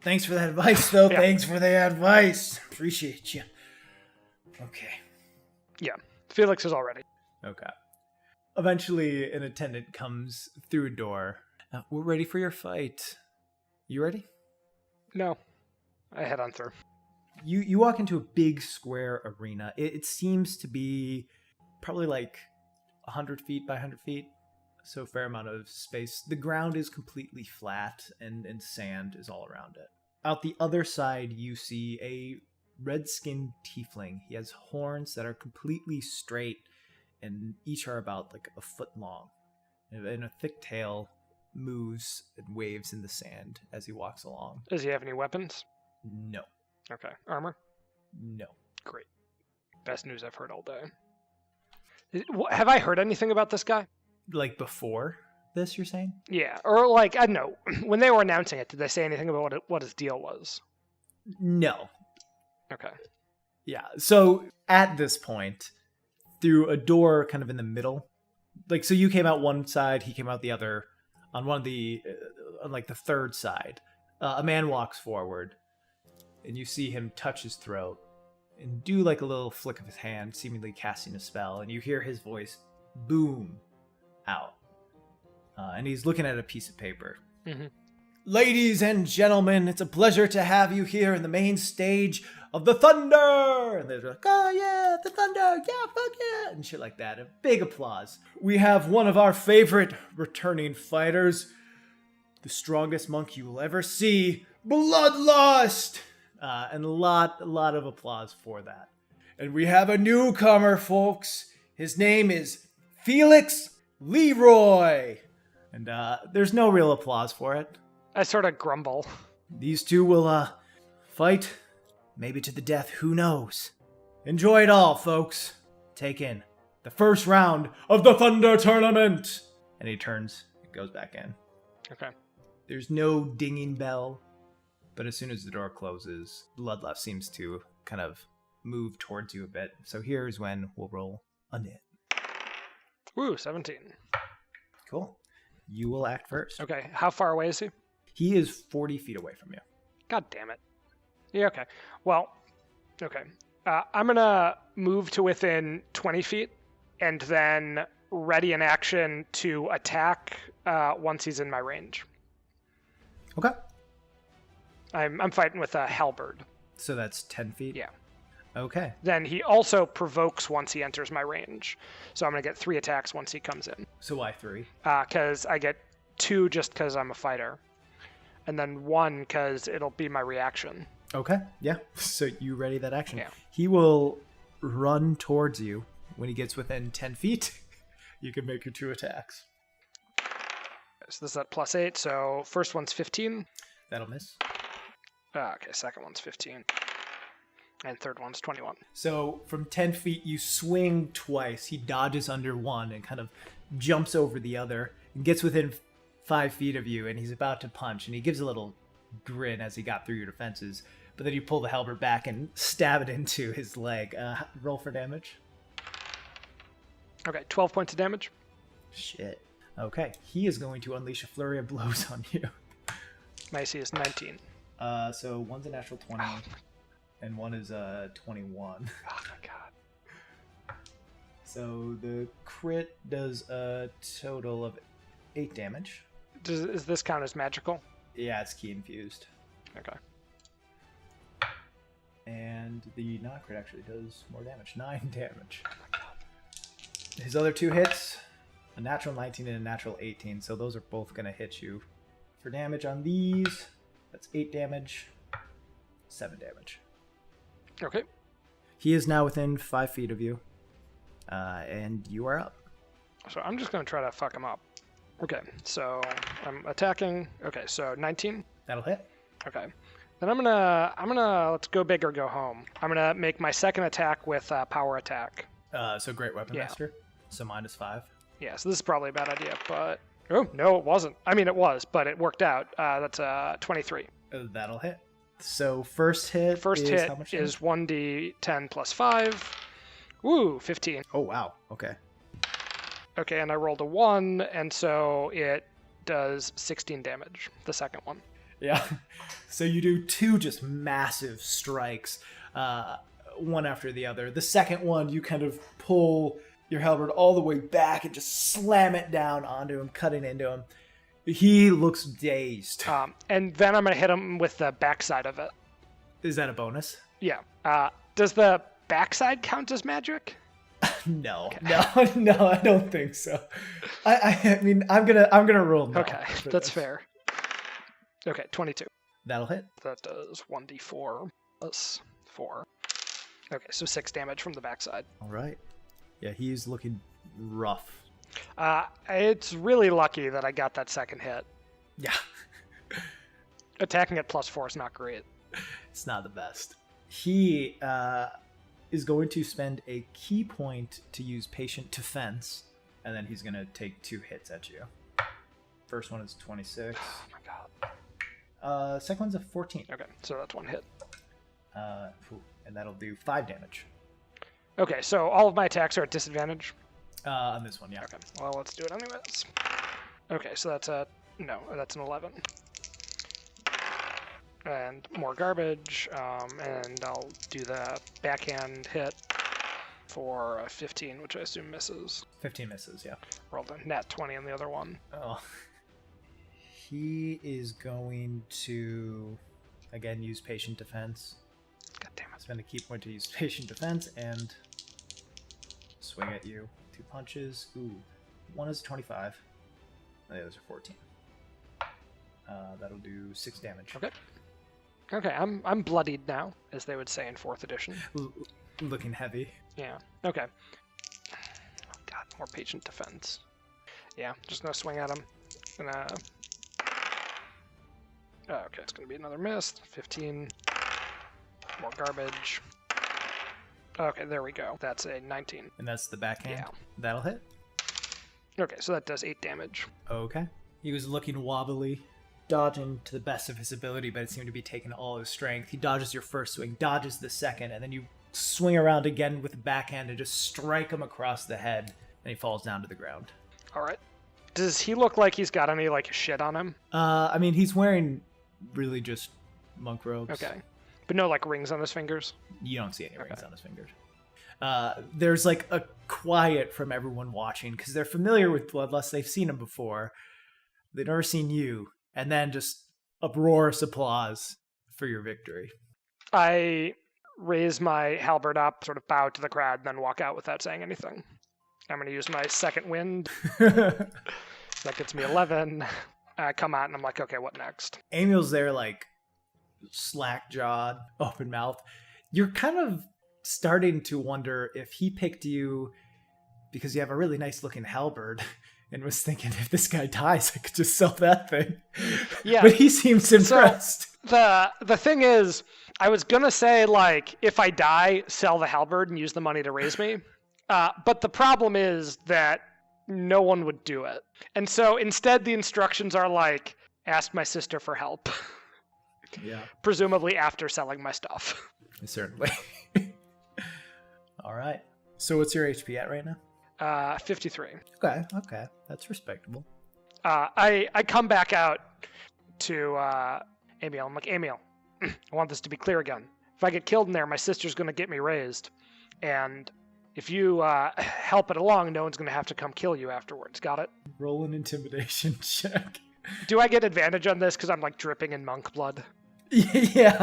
Thanks for that advice, though. Yeah. Thanks for the advice. Appreciate you. Okay. Yeah. Felix is all ready. Okay. Eventually, an attendant comes through a door. We're ready for your fight. You ready? No. I head on through. You walk into a big square arena. It seems to be probably 100 feet by 100 feet. So a fair amount of space. The ground is completely flat and sand is all around it. Out the other side, you see a red-skinned tiefling. He has horns that are completely straight and each are about a foot long. And a thick tail moves and waves in the sand as he walks along. Does he have any weapons? No. Okay. Armor? No. Great. Best news I've heard all day. Have I heard anything about this guy? Before this, you're saying? Yeah. Or I don't know. When they were announcing it, did they say anything about what his deal was? No. Okay. Yeah. So at this point, through a door kind of in the middle, so you came out one side, he came out the other. On one of the, on the third side, a man walks forward, and you see him touch his throat and do a little flick of his hand, seemingly casting a spell, and you hear his voice boom out. And he's looking at a piece of paper. Mm-hmm. Ladies and gentlemen, it's a pleasure to have you here in the main stage of the Thunder! And they're like, oh yeah, the Thunder, yeah, fuck yeah! And shit like that. A big applause. We have one of our favorite returning fighters, the strongest monk you will ever see, Bloodlust! And a lot of applause for that. And we have a newcomer, folks. His name is Felix Leroy. And there's no real applause for it. I sort of grumble. These two will fight, maybe to the death, who knows. Enjoy it all, folks. Take in the first round of the Thunder Tournament. And he turns and goes back in. Okay. There's no dinging bell, but as soon as the door closes, Bloodlust seems to kind of move towards you a bit. So here's when we'll roll a nit. Woo, 17. Cool. You will act first. Okay, how far away is he? He is 40 feet away from you. God damn it. Yeah, okay. Well, okay. I'm going to move to within 20 feet and then ready an action to attack once he's in my range. Okay. I'm fighting with a halberd. So that's 10 feet? Yeah. Okay. Then he also provokes once he enters my range. So I'm going to get 3 attacks once he comes in. So why 3? Because I get 2 just because I'm a fighter. And then 1 because it'll be my reaction. Okay, yeah. So you ready that action. Yeah. He will run towards you. When he gets within 10 feet, you can make your 2 attacks. So this is at +8, so first one's 15. That'll miss. Okay, second one's 15. And third one's 21. So from 10 feet, you swing twice. He dodges under one and kind of jumps over the other and gets within 5 feet of you, and he's about to punch, and he gives a little grin as he got through your defenses, but then you pull the halberd back and stab it into his leg. Roll for damage. Okay, 12 points of damage. Shit. Okay, he is going to unleash a flurry of blows on you. My AC is 19. So one's a natural 20, and one is a 21. Oh my god. So the crit does a total of 8 damage. Does this count as magical? Yeah, it's key infused. Okay. And the non-crit actually does more damage. 9 damage. His other 2 hits, a natural 19 and a natural 18, so those are both going to hit you. For damage on these, that's 8 damage, 7 damage. Okay. He is now within 5 feet of you, and you are up. So I'm just going to try to fuck him up. Okay, so I'm attacking. Okay, so 19. That'll hit. Okay. Then I'm gonna let's go big or go home. I'm gonna make my second attack with power attack. So great weapon master. So -5. Yeah, so this is probably a bad idea, but oh no, it wasn't. I mean, it was, but it worked out. That's 23. That'll hit. So first hit. First hit how much is 1d10 plus 5. Woo, 15. Oh wow. Okay. Okay, and I rolled a 1, and so it does 16 damage. The second one. Yeah. So you do 2 just massive strikes, one after the other. The second one, you kind of pull your halberd all the way back and just slam it down onto him, cutting into him. He looks dazed. And then I'm going to hit him with the backside of it. Is that a bonus? Yeah. Does the backside count as magic? No, okay. no, I don't think so. I mean, I'm gonna roll no. Okay, that's fair. Okay, 22. That'll hit. That does 1d4 plus 4. Okay, so 6 damage from the backside. All right. Yeah, he's looking rough. It's really lucky that I got that second hit. Yeah. Attacking at +4 is not great. It's not the best. He is going to spend a key point to use patient defense, and then he's going to take 2 hits at you. First one is 26. Oh my god. Second one's a 14. Okay, so that's 1 hit. And that'll do 5 damage. Okay, so all of my attacks are at disadvantage? On this one, yeah. Okay, well, let's do it anyways. Okay, so that's that's an 11. And more garbage, and I'll do the backhand hit for a 15, which I assume misses. 15 misses, yeah. Rolled a nat 20 on the other one. Oh. He is going to, again, use patient defense. God damn it. Spend a key point to use patient defense and swing at you. 2 punches. Ooh. One is 25. The others are 14. That'll do 6 damage. Okay. Okay, I'm bloodied now, as they would say in 4th edition. Looking heavy. Yeah. Okay. Oh god, more patient defense. Yeah, just gonna swing at him. Okay, it's gonna be another miss. 15. More garbage. Okay, there we go. That's a 19. And that's the backhand? Yeah. That'll hit. Okay, so that does 8 damage. Okay. He was looking wobbly, dodging to the best of his ability, but it seemed to be taking all his strength. He dodges your first swing, dodges the second, and then you swing around again with the backhand and just strike him across the head, and he falls down to the ground. All right. Does he look like he's got any, like, shit on him? I mean, he's wearing really just monk robes. Okay. But no, like, rings on his fingers? You don't see any rings on his fingers. There's, like, a quiet from everyone watching, because they're familiar with Bloodlust. They've seen him before. They've never seen you. And then just uproarious applause for your victory. I raise my halberd up, sort of bow to the crowd, and then walk out without saying anything. I'm going to use my second wind. That gets me 11. I come out and I'm like, okay, what next? Emil's there, like, slack-jawed, open-mouthed. You're kind of starting to wonder if he picked you because you have a really nice-looking halberd and was thinking, if this guy dies, I could just sell that thing. Yeah. But he seems impressed. So the thing is, I was going to say, like, if I die, sell the halberd and use the money to raise me. But the problem is that no one would do it. And so instead the instructions are like, ask my sister for help. Yeah. Presumably after selling my stuff. Certainly. All right. So what's your HP at right now? 53. Okay. That's respectable. I come back out to Emil. I'm like, Emil, I want this to be clear again. If I get killed in there, my sister's going to get me raised. And if you help it along, no one's going to have to come kill you afterwards. Got it? Roll an intimidation check. Do I get advantage on this because I'm like dripping in monk blood? Yeah,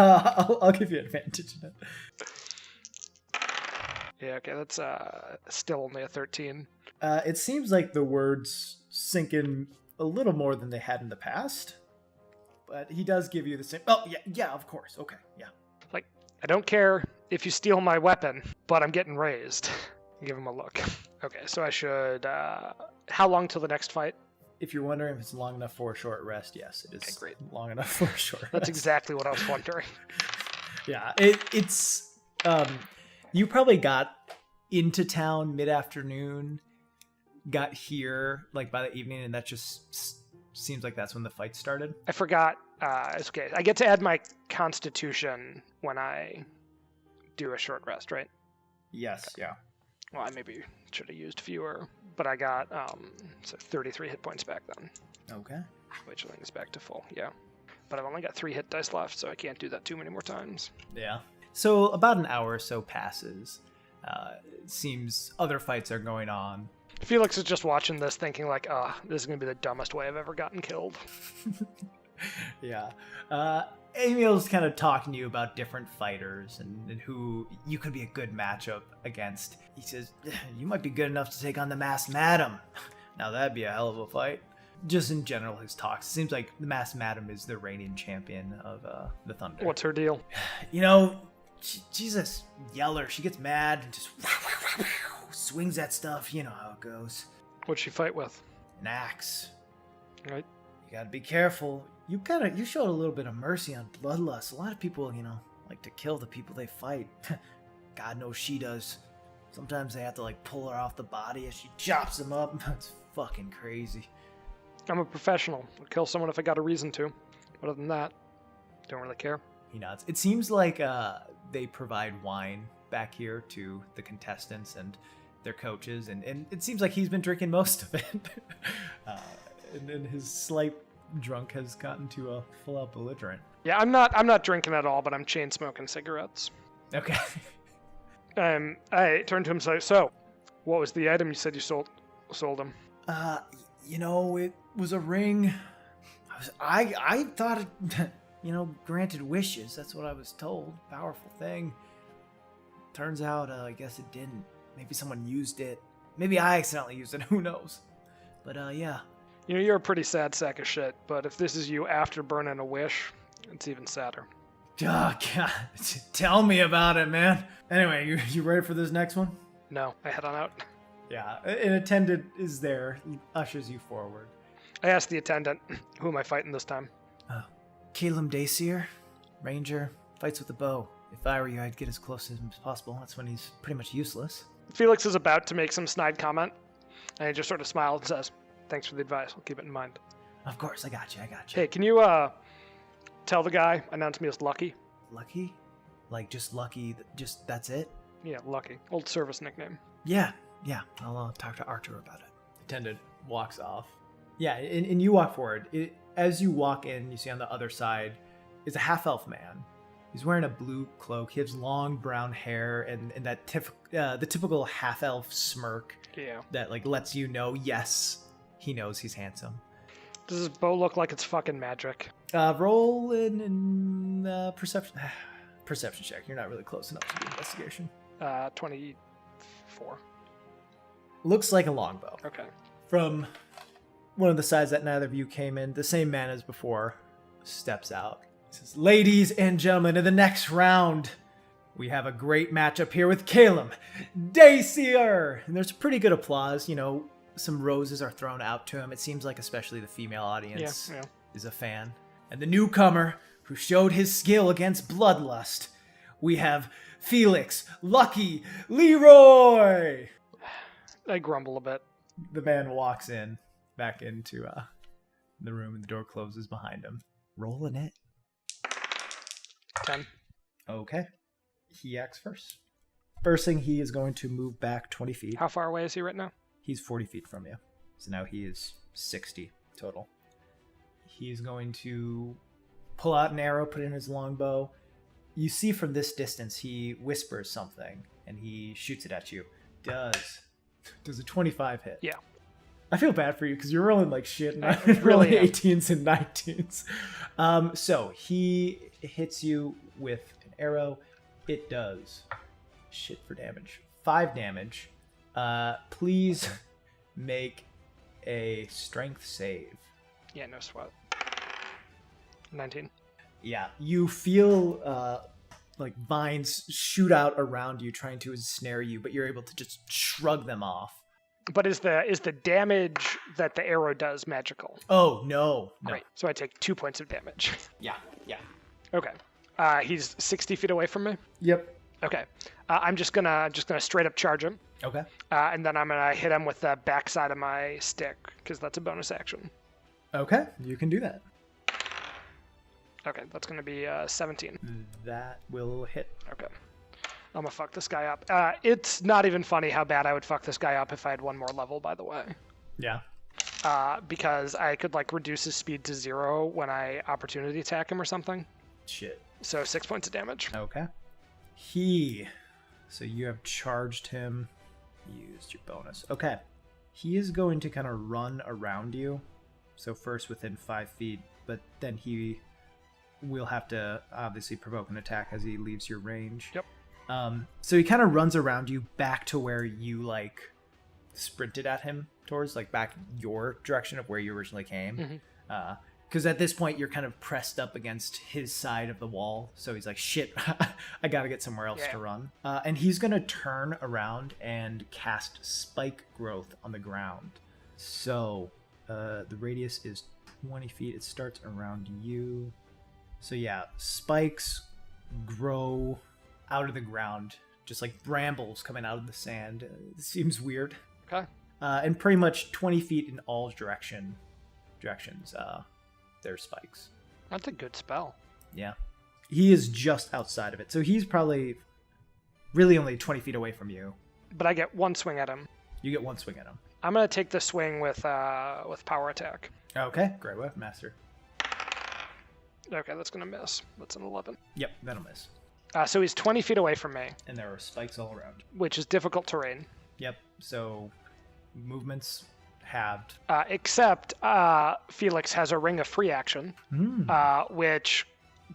I'll give you advantage in it. Yeah, okay, that's still only a 13. It seems like the words sink in a little more than they had in the past. But he does give you the same... Oh, yeah, of course. Okay, yeah. Like, I don't care if you steal my weapon, but I'm getting raised. Give him a look. Okay, so I should... how long till the next fight? If you're wondering if it's long enough for a short rest, yes, it is. Okay, great. Long enough for a short rest. That's exactly what I was wondering. Yeah, it's... you probably got into town mid-afternoon, got here like by the evening, and that just seems like that's when the fight started. I forgot. It's okay. I get to add my constitution when I do a short rest, right? Yes, okay. Yeah. Well, I maybe should have used fewer, but I got so 33 hit points back then. Okay. Which I think is back to full, yeah. But I've only got 3 hit dice left, so I can't do that too many more times. Yeah. So about an hour or so passes. It seems other fights are going on. Felix is just watching this thinking like, this is going to be the dumbest way I've ever gotten killed. Yeah. Emil's kind of talking to you about different fighters and who you could be a good matchup against. He says, you might be good enough to take on the Masked Madam. Now that'd be a hell of a fight. Just in general, his talks. It seems like the Masked Madam is the reigning champion of the Thunder. What's her deal? You know, she's a yeller. She gets mad and just swings that stuff. You know how it goes. What'd she fight with? An axe. Right. You gotta be careful. You showed a little bit of mercy on Bloodlust. A lot of people, like to kill the people they fight. God knows she does. Sometimes they have to pull her off the body as she chops them up. It's fucking crazy. I'm a professional. I'll kill someone if I got a reason to. Other than that, don't really care. He nods. It seems like they provide wine back here to the contestants and their coaches, and it seems like he's been drinking most of it. And his slight drunk has gotten to a full-out belligerent. Yeah, I'm not drinking at all, but I'm chain smoking cigarettes. Okay. I turned to him and said, so, what was the item you said you sold him? It was a ring. I thought it, granted wishes. That's what I was told. Powerful thing. Turns out, I guess it didn't. Maybe someone used it. Maybe I accidentally used it. Who knows? But, yeah. You're a pretty sad sack of shit, but if this is you after burning a wish, it's even sadder. Oh, God. Tell me about it, man. Anyway, you ready for this next one? No, I head on out. Yeah, an attendant is there, ushers you forward. I asked the attendant, who am I fighting this time? Calum Dacier, ranger, fights with a bow. If I were you, I'd get as close to him as possible. That's when he's pretty much useless. Felix is about to make some snide comment, and he just sort of smiles and says, thanks for the advice. I'll keep it in mind. Of course, I got you. Hey, can you tell the guy, announce me as Lucky? Lucky? Like, just Lucky, just that's it? Yeah, Lucky. Old service nickname. Yeah. I'll talk to Archer about it. Attendant walks off. Yeah, and you walk forward. As you walk in, you see on the other side is a half-elf man. He's wearing a blue cloak. He has long brown hair and that the typical half-elf smirk. Yeah. That like lets you know, yes, he knows he's handsome. Does his bow look like it's fucking magic? Roll in perception. Perception check. You're not really close enough to the investigation. 24. Looks like a longbow. Okay. From one of the sides that neither of you came in, the same man as before steps out. He says, ladies and gentlemen, in the next round, we have a great matchup here with Calum Dacier. And there's pretty good applause. You know, some roses are thrown out to him. It seems like especially the female audience is a fan. And the newcomer who showed his skill against Bloodlust, we have Felix Lucky Leroy. I grumble a bit. The man walks back into the room, and the door closes behind him. Rolling it. 10. Okay. He acts first. First thing, he is going to move back 20 feet. How far away is he right now? He's 40 feet from you. So now he is 60 total. He's going to pull out an arrow, put it in his longbow. You see from this distance, he whispers something, and he shoots it at you. Does a 25 hit? Yeah. I feel bad for you because you're rolling like shit, and I'm really rolling 18s and 19s. So he hits you with an arrow. It does shit for damage. 5 damage. Please make a strength save. Yeah, no sweat. 19. Yeah, you feel like vines shoot out around you trying to ensnare you, but you're able to just shrug them off. But is the damage that the arrow does magical? Oh, no. Great. So I take 2 points of damage. Yeah. Okay. He's 60 feet away from me. Yep. Okay. I'm just gonna straight up charge him. Okay. And then I'm gonna hit him with the backside of my stick because that's a bonus action. Okay, you can do that. Okay, that's gonna be 17. That will hit. Okay. I'm gonna fuck this guy up. It's not even funny how bad I would fuck this guy up if I had one more level, by the way. Yeah. Because I could like reduce his speed to 0 when I opportunity attack him or something. Shit. So 6 points of damage. Okay. So you have charged him, used your bonus. Okay. He is going to kind of run around you. So first within 5 feet, but then he will have to obviously provoke an attack as he leaves your range. Yep. So he kind of runs around you back to where you like sprinted at him towards, like back your direction of where you originally came. Because at this point you're kind of pressed up against his side of the wall. So he's like, shit, I gotta get somewhere else to run. And he's gonna turn around and cast Spike Growth on the ground. So the radius is 20 feet. It starts around you. So yeah, spikes grow out of the ground, just like brambles coming out of the sand. It seems weird. Okay. And pretty much 20 feet in all directions, there's spikes. That's a good spell. Yeah. He is just outside of it. So he's probably really only 20 feet away from you. But I get one swing at him. You get one swing at him. I'm gonna take the swing with power attack. Okay, great weapon master. Okay, that's gonna miss. That's an 11. Yep, that'll miss. So he's 20 feet away from me. And there are spikes all around. Which is difficult terrain. Yep, so movements halved. Except Felix has a ring of free action, which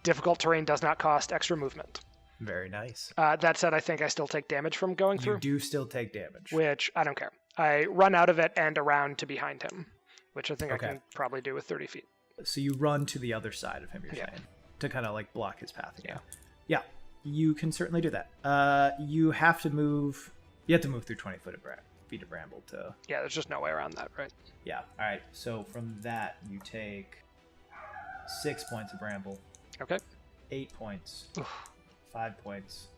difficult terrain does not cost extra movement. Very nice. That said, I think I still take damage from going through. You do still take damage. Which, I don't care. I run out of it and around to behind him, which I think I can probably do with 30 feet. So you run to the other side of him, you're saying, to kind of like block his path again. Yeah, you can certainly do that. You have to move through 20 foot of feet of bramble to... Yeah, there's just no way around that, right? Yeah. All right. So from that, you take 6 points of bramble. Okay. 8 points. 5 points.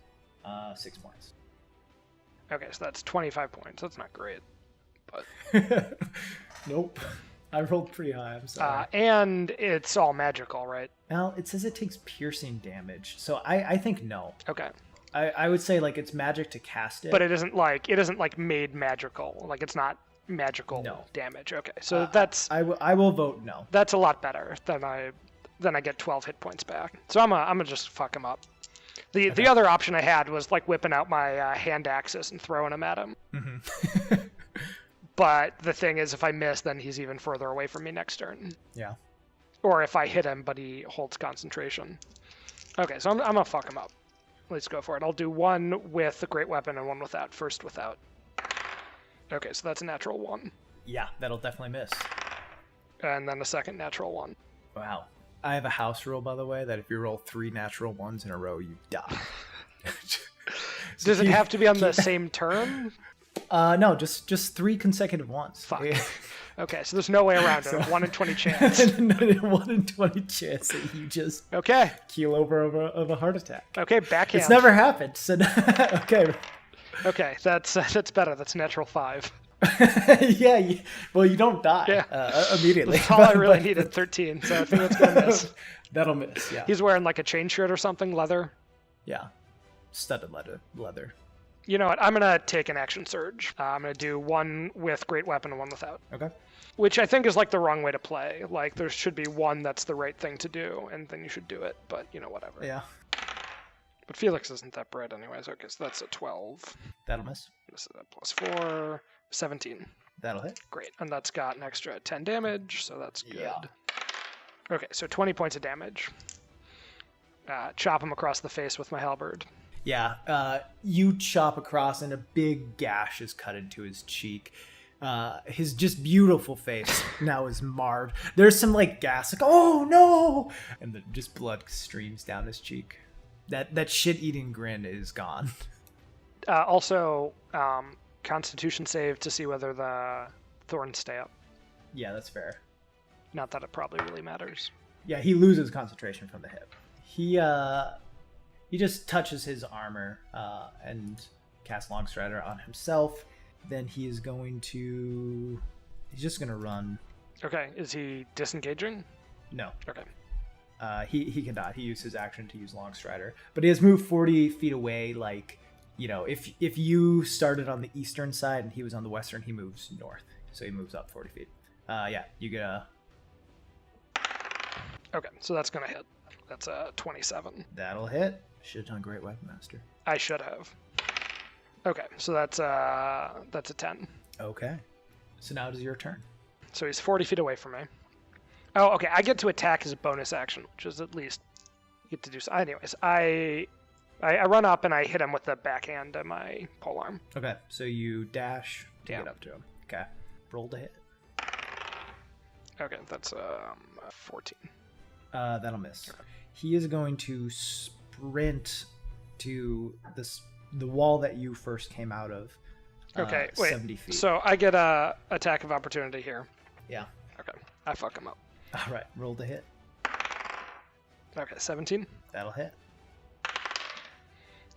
6 points. Okay, so that's 25 points. That's not great, but... Nope. I rolled pretty high. I'm sorry. And it's all magical, right? Well, it says it takes piercing damage, so I think no. Okay. I would say like it's magic to cast it, But it isn't like made magical. Like it's not magical damage. Okay, so I will vote no. That's a lot better than I get 12 hit points back. So I'm gonna just fuck him up. The other option I had was like whipping out my hand axes and throwing them at him. Mm-hmm. But the thing is, if I miss, then he's even further away from me next turn. Yeah. Or if I hit him, but he holds concentration. Okay, so I'm gonna fuck him up. Let's go for it. I'll do one with the great weapon and one without. First without. Okay, so that's a natural 1. Yeah, that'll definitely miss. And then a second natural 1. Wow. I have a house rule, by the way, that if you roll 3 natural 1s in a row, you die. Does it have to be on the same turn? No, just 3 consecutive ones. Fuck. Okay, so there's no way around it. 1 in 20 chance. 1 in 20 chance that you just keel over of a heart attack. Okay, backhand. It's never happened. So okay. Okay, that's better. That's natural 5. Yeah. Well, you don't die immediately. That's all I really needed. 13. So I think that's gonna miss. That'll miss. Yeah. He's wearing like a chain shirt or something, leather. Yeah. Studded leather. You know what? I'm going to take an action surge. I'm going to do one with great weapon and one without. Okay. Which I think is like the wrong way to play. Like there should be one that's the right thing to do, and then you should do it. But, whatever. Yeah. But Felix isn't that bright anyways. Okay, so that's a 12. That'll miss. This is a +4. 17. That'll hit. Great. And that's got an extra 10 damage, so that's good. Yeah. Okay, so 20 points of damage. Chop him across the face with my halberd. Yeah, you chop across and a big gash is cut into his cheek. His just beautiful face now is marred. There's some like gas, like, oh no! And just blood streams down his cheek. That shit-eating grin is gone. Also, Constitution save to see whether the thorns stay up. Yeah, that's fair. Not that it probably really matters. Yeah, he loses concentration from the hip. He just touches his armor and casts Longstrider on himself. Then he's just gonna run. Okay, is he disengaging? No. Okay. He cannot. He used his action to use Longstrider, but he has moved 40 feet away. Like, if you started on the eastern side and he was on the western, he moves north, so he moves up 40 feet. Yeah, you get a. Okay, so that's gonna hit. That's a 27. That'll hit. Should have done Great Weapon Master. I should have. Okay, so that's a 10. Okay. So now it is your turn. So he's 40 feet away from me. Oh, okay. I get to attack as a bonus action, which is at least you get to do so. Anyways, I run up and I hit him with the backhand of my polearm. Okay, so you dash to get up to him. Okay. Roll to hit. Okay, that's 14. That'll miss. Okay. He is going to sprint to the wall that you first came out of. Okay, wait. 70 feet. So I get a attack of opportunity here. Yeah. Okay, I fuck him up. All right, roll to hit. Okay, 17. That'll hit.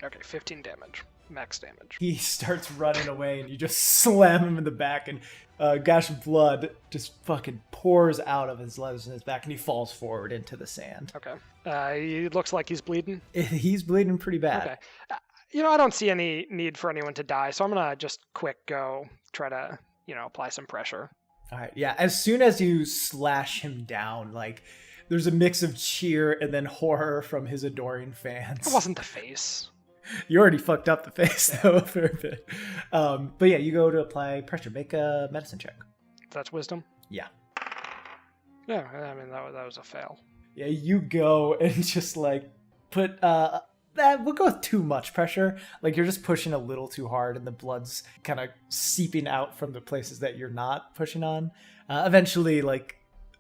Okay, 15 damage. Max damage. He starts running away, and you just slam him in the back, and a gush of blood just fucking pours out of his legs and his back, and he falls forward into the sand. Okay. He looks like he's bleeding. He's bleeding pretty bad. Okay. I don't see any need for anyone to die, so I'm going to just quick go try to, apply some pressure. All right, yeah. As soon as you slash him down, like, there's a mix of cheer and then horror from his adoring fans. It wasn't the face. You already fucked up the face, though, a fair bit. But yeah, you go to apply pressure. Make a medicine check. That's wisdom? Yeah. Yeah, I mean, that was a fail. Yeah, you go and just, like, put... we'll go with too much pressure. Like, you're just pushing a little too hard, and the blood's kind of seeping out from the places that you're not pushing on. Eventually, like,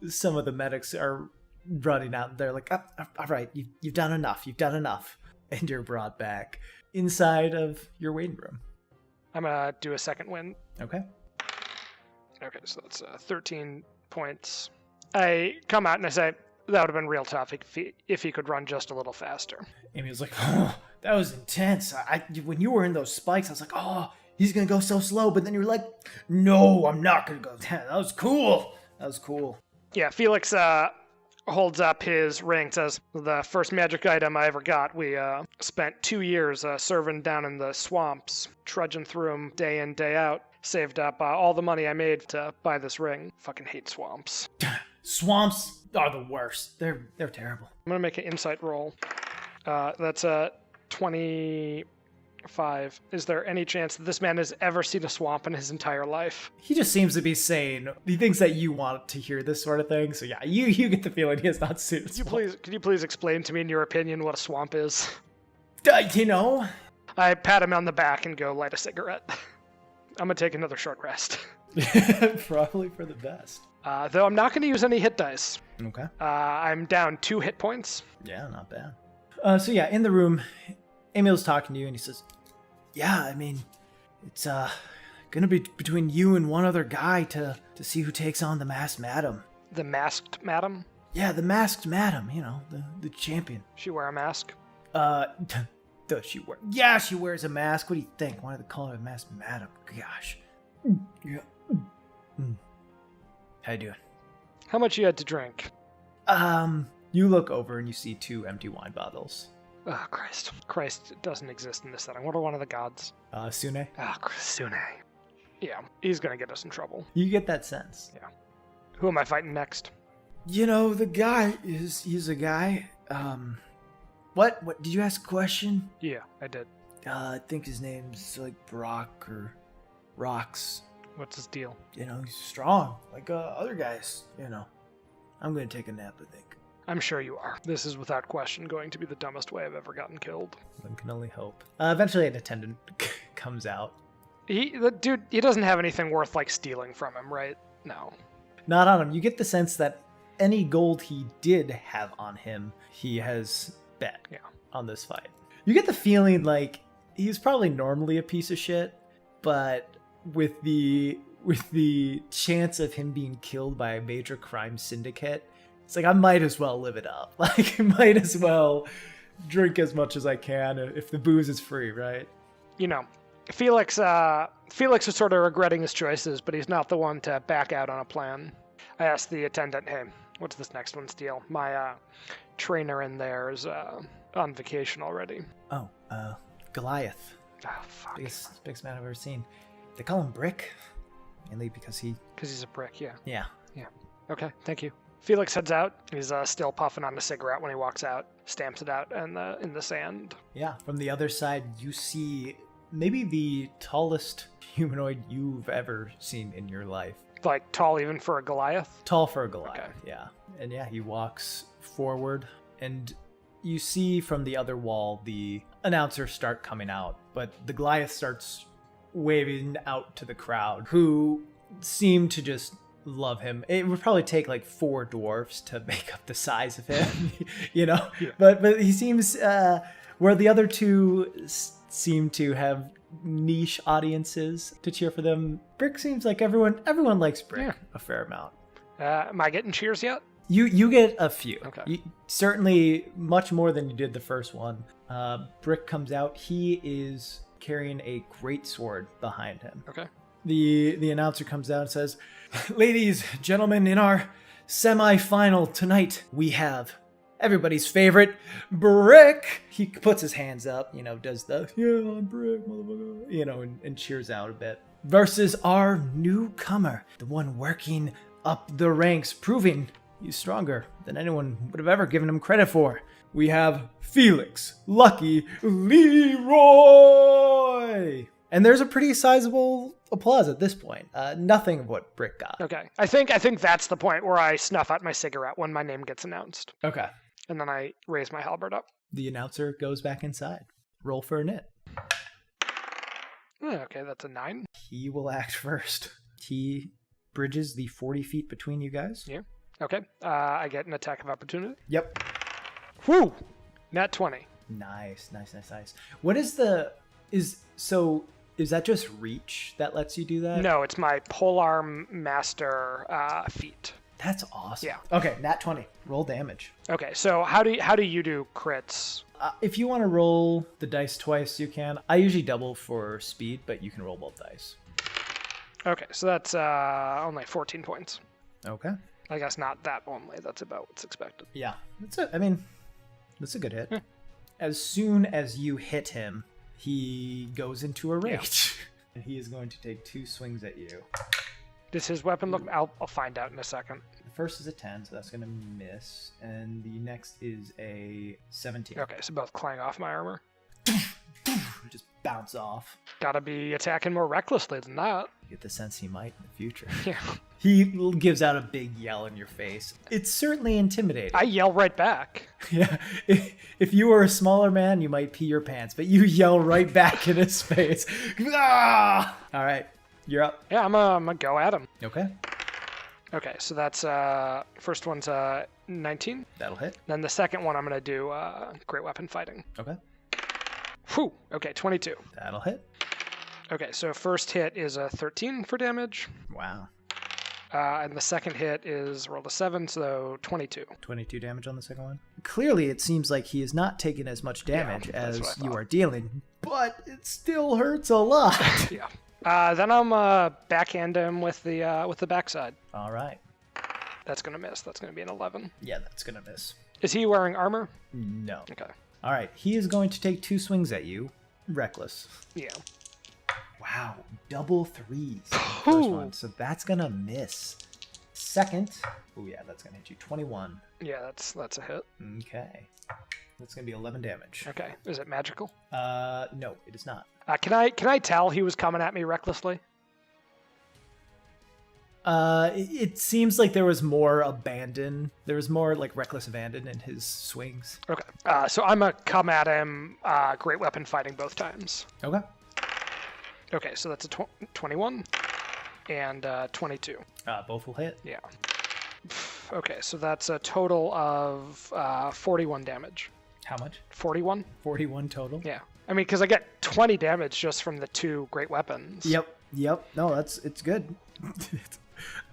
some of the medics are running out, and they're like, all right, you've done enough. You've done enough. And you're brought back inside of your waiting room. I'm going to do a second wind. Okay. Okay, so that's 13 points. I come out and I say, that would have been real tough if he could run just a little faster. Amy's like, oh, that was intense. When you were in those spikes, I was like, oh, he's going to go so slow. But then you're like, no, I'm not going to go. That was cool. That was cool. Yeah, Felix holds up his ring, says, the first magic item I ever got. We spent 2 years serving down in the swamps, trudging through them day in, day out. Saved up all the money I made to buy this ring. Fucking hate swamps. Swamps are the worst. They're terrible. I'm going to make an insight roll. That's a 25. Is there any chance that this man has ever seen a swamp in his entire life? He just seems to be saying, he thinks that you want to hear this sort of thing. So yeah, you get the feeling he has not seen a swamp. Could you please explain to me in your opinion what a swamp is? You know? I pat him on the back and go light a cigarette. I'm going to take another short rest. Probably for the best. Though I'm not going to use any hit dice. Okay. I'm down 2 hit points. Yeah, not bad. So yeah, in the room, Emil's talking to you and he says, yeah, I mean, it's gonna be between you and one other guy to see who takes on the masked madam. The masked madam? Yeah, the masked madam, the champion. She wear a mask? Does she wear? Yeah, she wears a mask. What do you think? Why do they call her a masked madam? Gosh. Yeah. How you doing? How much you had to drink? You look over and you see 2 empty wine bottles. Oh, Christ. Christ doesn't exist in this setting. What are one of the gods? Sune? Sune. Yeah, he's gonna get us in trouble. You get that sense. Yeah. Who am I fighting next? The guy he's a guy. What? Did you ask a question? Yeah, I did. I think his name's like Brock or Rocks. What's his deal? He's strong, like other guys, I'm gonna take a nap, I think. I'm sure you are. This is without question going to be the dumbest way I've ever gotten killed. One can only hope. Eventually an attendant comes out. The dude, he doesn't have anything worth, stealing from him, right? No. Not on him. You get the sense that any gold he did have on him, he has bet on this fight. You get the feeling like he's probably normally a piece of shit, but with the chance of him being killed by a major crime syndicate, it's like I might as well live it up. I might as well drink as much as I can if the booze is free, right? Felix is sort of regretting his choices, but he's not the one to back out on a plan. I asked the attendant, hey, what's this next one's deal? My trainer in there is on vacation already. Oh, Goliath. Oh, fuck. Biggest man I've ever seen. They call him Brick, mainly because he's a brick, yeah. Yeah. Okay, thank you. Felix heads out. He's still puffing on a cigarette when he walks out, stamps it out in the sand. Yeah, from the other side, you see maybe the tallest humanoid you've ever seen in your life. Like tall even for a Goliath? Tall for a Goliath, okay. Yeah. And yeah, he walks forward, and you see from the other wall the announcers start coming out, but the Goliath starts waving out to the crowd, who seem to just love him. It would probably take 4 dwarfs to make up the size of him, Yeah. But he seems where the other 2 seem to have niche audiences to cheer for them. Brick seems like everyone likes Brick a fair amount. Am I getting cheers yet? You get a few. Okay. Certainly much more than you did the first one. Brick comes out. He is carrying a great sword behind him. Okay. The announcer comes out and says, ladies, gentlemen, in our semi-final tonight, we have everybody's favorite, Brick. He puts his hands up, does the, yeah, I'm Brick, motherfucker, and cheers out a bit. Versus our newcomer, the one working up the ranks, proving he's stronger than anyone would have ever given him credit for. We have Felix Lucky Leroy. And there's a pretty sizable applause at this point. Nothing of what Brick got. Okay. I think that's the point where I snuff out my cigarette when my name gets announced. Okay. And then I raise my halberd up. The announcer goes back inside. Roll for a nit. Okay, that's a 9. He will act first. He bridges the 40 feet between you guys. Yeah. Okay. I get an attack of opportunity. Yep. Whew! Nat 20. Nice. What is so Is that just reach that lets you do that? No, it's my polearm master feat. That's awesome. Yeah. Okay, nat 20. Roll damage. Okay, so how do you do crits? If you want to roll the dice twice, you can. I usually double for speed, but you can roll both dice. Okay, so that's only 14 points. Okay. I guess not that only. That's about what's expected. Yeah. That's a good hit. As soon as you hit him, he goes into a rage. And he is going to take 2 swings at you. Does his weapon look... I'll find out in a second. The first is a 10, so that's going to miss. And the next is a 17. Okay, so both clang off my armor. Just bounce off. Gotta be attacking more recklessly than that. You get the sense he might in the future. Yeah. He gives out a big yell in your face. It's certainly intimidating. I yell right back. Yeah. If you were a smaller man, you might pee your pants, but you yell right back in his face. Ah! All right. You're up. Yeah, I'm gonna go at him. Okay. Okay, so that's first one's 19. That'll hit. Then the second one I'm gonna do great weapon fighting. Okay. Whew. Okay, 22. That'll hit. Okay, so first hit is a 13 for damage. Wow. And the second hit is rolled a 7, so 22. 22 damage on the second one. Clearly, it seems like he is not taking as much damage that's what as I you thought. are dealing, but it still hurts a lot. Yeah. Then I'm backhand him with the backside. All right. That's gonna miss. That's gonna be an 11. Yeah, that's going to miss. Is he wearing armor? No. Okay. All right. He is going to take 2 swings at you. Reckless. Yeah. Wow. Double 3s. First Ooh. one. So that's going to miss. Second. Oh, yeah, that's going to hit you. 21. Yeah, that's a hit. Okay. That's going to be 11 damage. Okay. Is it magical? No, it is not. Can I tell he was coming at me recklessly? It seems like there was more abandon. There was more like reckless abandon in his swings. Okay. So I'm gonna come at him. Great weapon fighting both times. Okay. Okay, so that's a 21 and 22. Both will hit. Yeah. Okay, so that's a total of 41 damage. How much? 41? 41 total. Yeah. I mean, because I get 20 damage just from the 2 great weapons. Yep. No, it's good.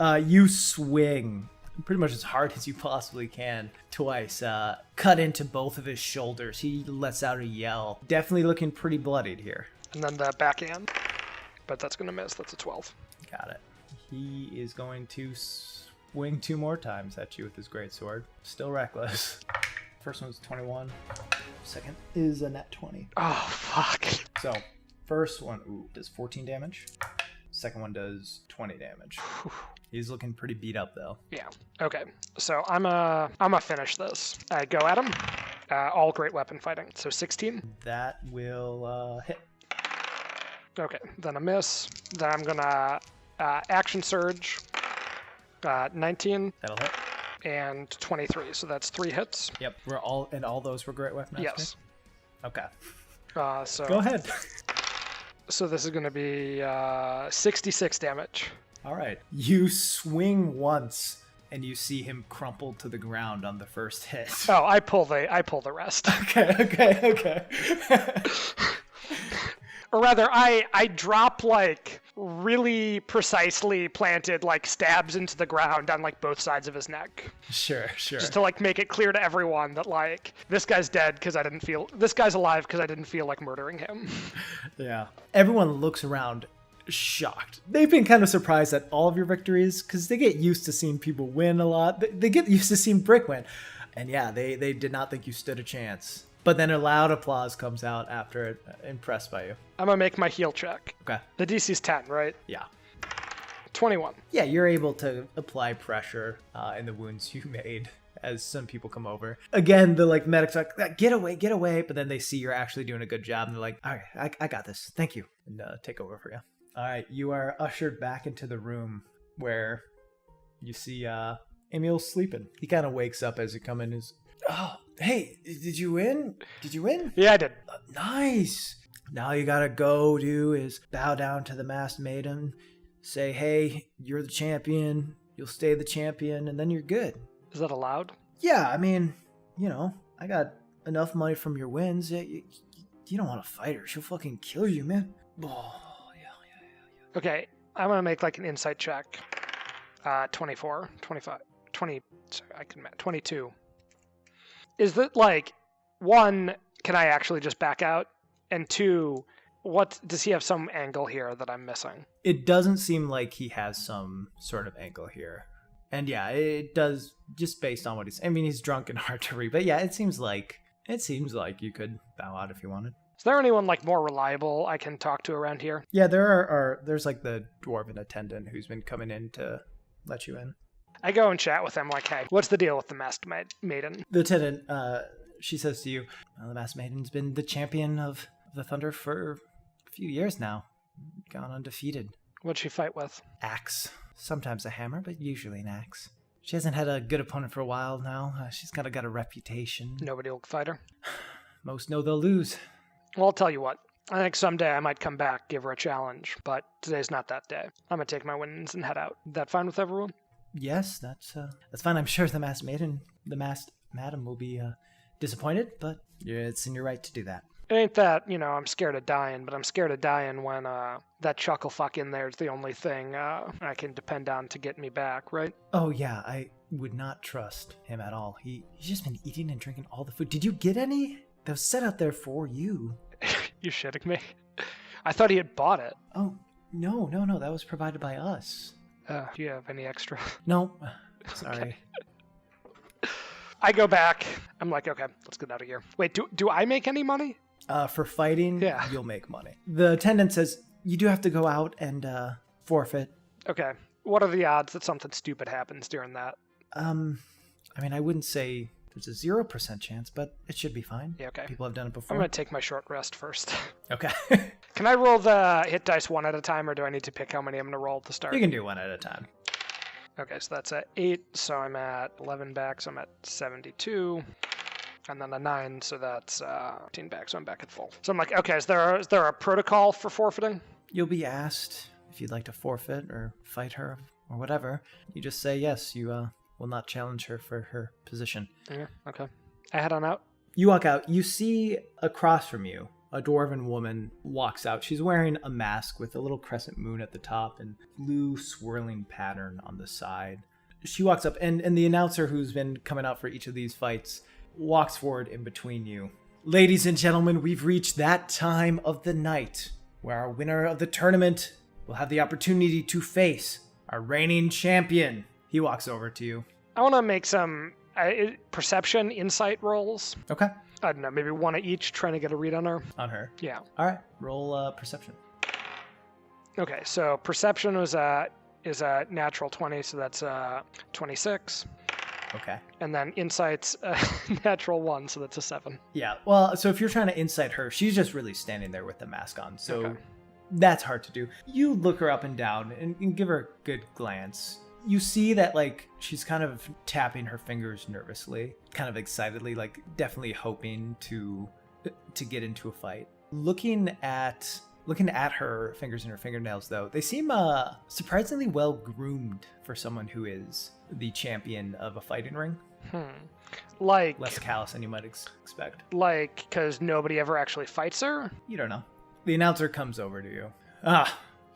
You swing pretty much as hard as you possibly can twice. Cut into both of his shoulders. He lets out a yell. Definitely looking pretty bloodied here. And then the backhand. But that's going to miss. That's a 12. Got it. He is going to swing 2 more times at you with his greatsword. Still reckless. First one's 21. Second is a nat 20. Oh, fuck. So, first one does 14 damage. Second one does 20 damage. He's looking pretty beat up, though. Yeah. Okay. So I'm a finish this. I go at him. All great weapon fighting. So 16. That will hit. Okay. Then a miss. Then I'm gonna action surge. 19 That'll hit. and 23. So that's 3 hits. Yep. All those were great weapon. Yes. Okay. So Go ahead. So this is gonna be 66 damage. All right. You swing once, and you see him crumple to the ground on the first hit. Oh, I pull the rest. Okay. Or rather, I drop like really precisely planted like stabs into the ground on like both sides of his neck. Sure. Just to like make it clear to everyone that like this guy's dead because this guy's alive because I didn't feel like murdering him. Yeah. Everyone looks around shocked. They've been kind of surprised at all of your victories because they get used to seeing people win a lot. They get used to seeing Brick win. And yeah, they did not think you stood a chance. But then a loud applause comes out after it, impressed by you. I'm gonna make my heal check. Okay. The DC's 10, right? Yeah. 21. Yeah, you're able to apply pressure in the wounds you made as some people come over. Again, the like medics are like, get away. But then they see you're actually doing a good job and they're like, all right, I got this. Thank you. And take over for you. All right, you are ushered back into the room where you see Emil sleeping. He kind of wakes up as you come in. Oh, hey, did you win? Yeah, I did. Nice. Now you gotta go do is bow down to the masked maiden, say, hey, you're the champion, you'll stay the champion, and then you're good. Is that allowed? Yeah, I mean, I got enough money from your wins. You don't want to fight her. She'll fucking kill you, man. Oh. Okay, I'm going to make like an insight check. 24, 25, 20, sorry, I can 22. Is that like, one, can I actually just back out? And two, what does he have some angle here that I'm missing? It doesn't seem like he has some sort of angle here. And yeah, it does, just based on what he's, I mean, he's drunk and hard to read, but yeah, it seems like you could bow out if you wanted. Is there anyone like more reliable I can talk to around here? Yeah, there's like the dwarven attendant who's been coming in to let you in. I go and chat with him like, hey, what's the deal with the masked maiden? The attendant, she says to you, well, the masked maiden's been the champion of the Thunder for a few years now. Gone undefeated. What'd she fight with? Axe. Sometimes a hammer, but usually an axe. She hasn't had a good opponent for a while now. She's kind of got a reputation. Nobody will fight her? Most know they'll lose. Well, I'll tell you what. I think someday I might come back, give her a challenge, but today's not that day. I'm gonna take my winnings and head out. That fine with everyone? Yes, that's fine. I'm sure the masked madam will be disappointed, but it's in your right to do that. It ain't that, I'm scared of dying, but I'm scared of dying when that chuckle fuck in there is the only thing I can depend on to get me back, right? Oh yeah, I would not trust him at all. He's just been eating and drinking all the food. Did you get any? That was set out there for you. You shitting me? I thought he had bought it. Oh, no. That was provided by us. Do you have any extra? No. Sorry. Okay. I go back. I'm like, okay, let's get out of here. Wait, do I make any money? For fighting, yeah, you'll make money. The attendant says you do have to go out and forfeit. Okay. What are the odds that something stupid happens during that? I mean, I wouldn't say there's a 0% chance, but it should be fine. Yeah, okay. People have done it before. I'm going to take my short rest first. Okay. Can I roll the hit dice one at a time, or do I need to pick how many I'm going to roll at the start? You can do one at a time. Okay, so that's at 8, so I'm at 11 back, so I'm at 72. And then a 9, so that's 15 back, so I'm back at full. So I'm like, okay, is there a protocol for forfeiting? You'll be asked if you'd like to forfeit or fight her or whatever. You just say yes, you will not challenge her for her position. Yeah, okay. I head on out. You walk out. You see across from you, a dwarven woman walks out. She's wearing a mask with a little crescent moon at the top and blue swirling pattern on the side. She walks up, and the announcer who's been coming out for each of these fights walks forward in between you. Ladies and gentlemen, we've reached that time of the night where our winner of the tournament will have the opportunity to face our reigning champion. He walks over to you. I want to make some perception, insight rolls. Okay. I don't know, maybe one of each, trying to get a read on her. On her? Yeah. All right. Roll perception. Okay, so perception is a natural 20, so that's 26. Okay. And then insight's natural 1, so that's a 7. Yeah. Well, so if you're trying to insight her, she's just really standing there with the mask on, so okay. That's hard to do. You look her up and down and give her a good glance. You see that, like, she's kind of tapping her fingers nervously, kind of excitedly, like, definitely hoping to get into a fight. Looking at her fingers and her fingernails, though, they seem surprisingly well groomed for someone who is the champion of a fighting ring. Like less callous than you might expect. Like, because nobody ever actually fights her? You don't know. The announcer comes over to you.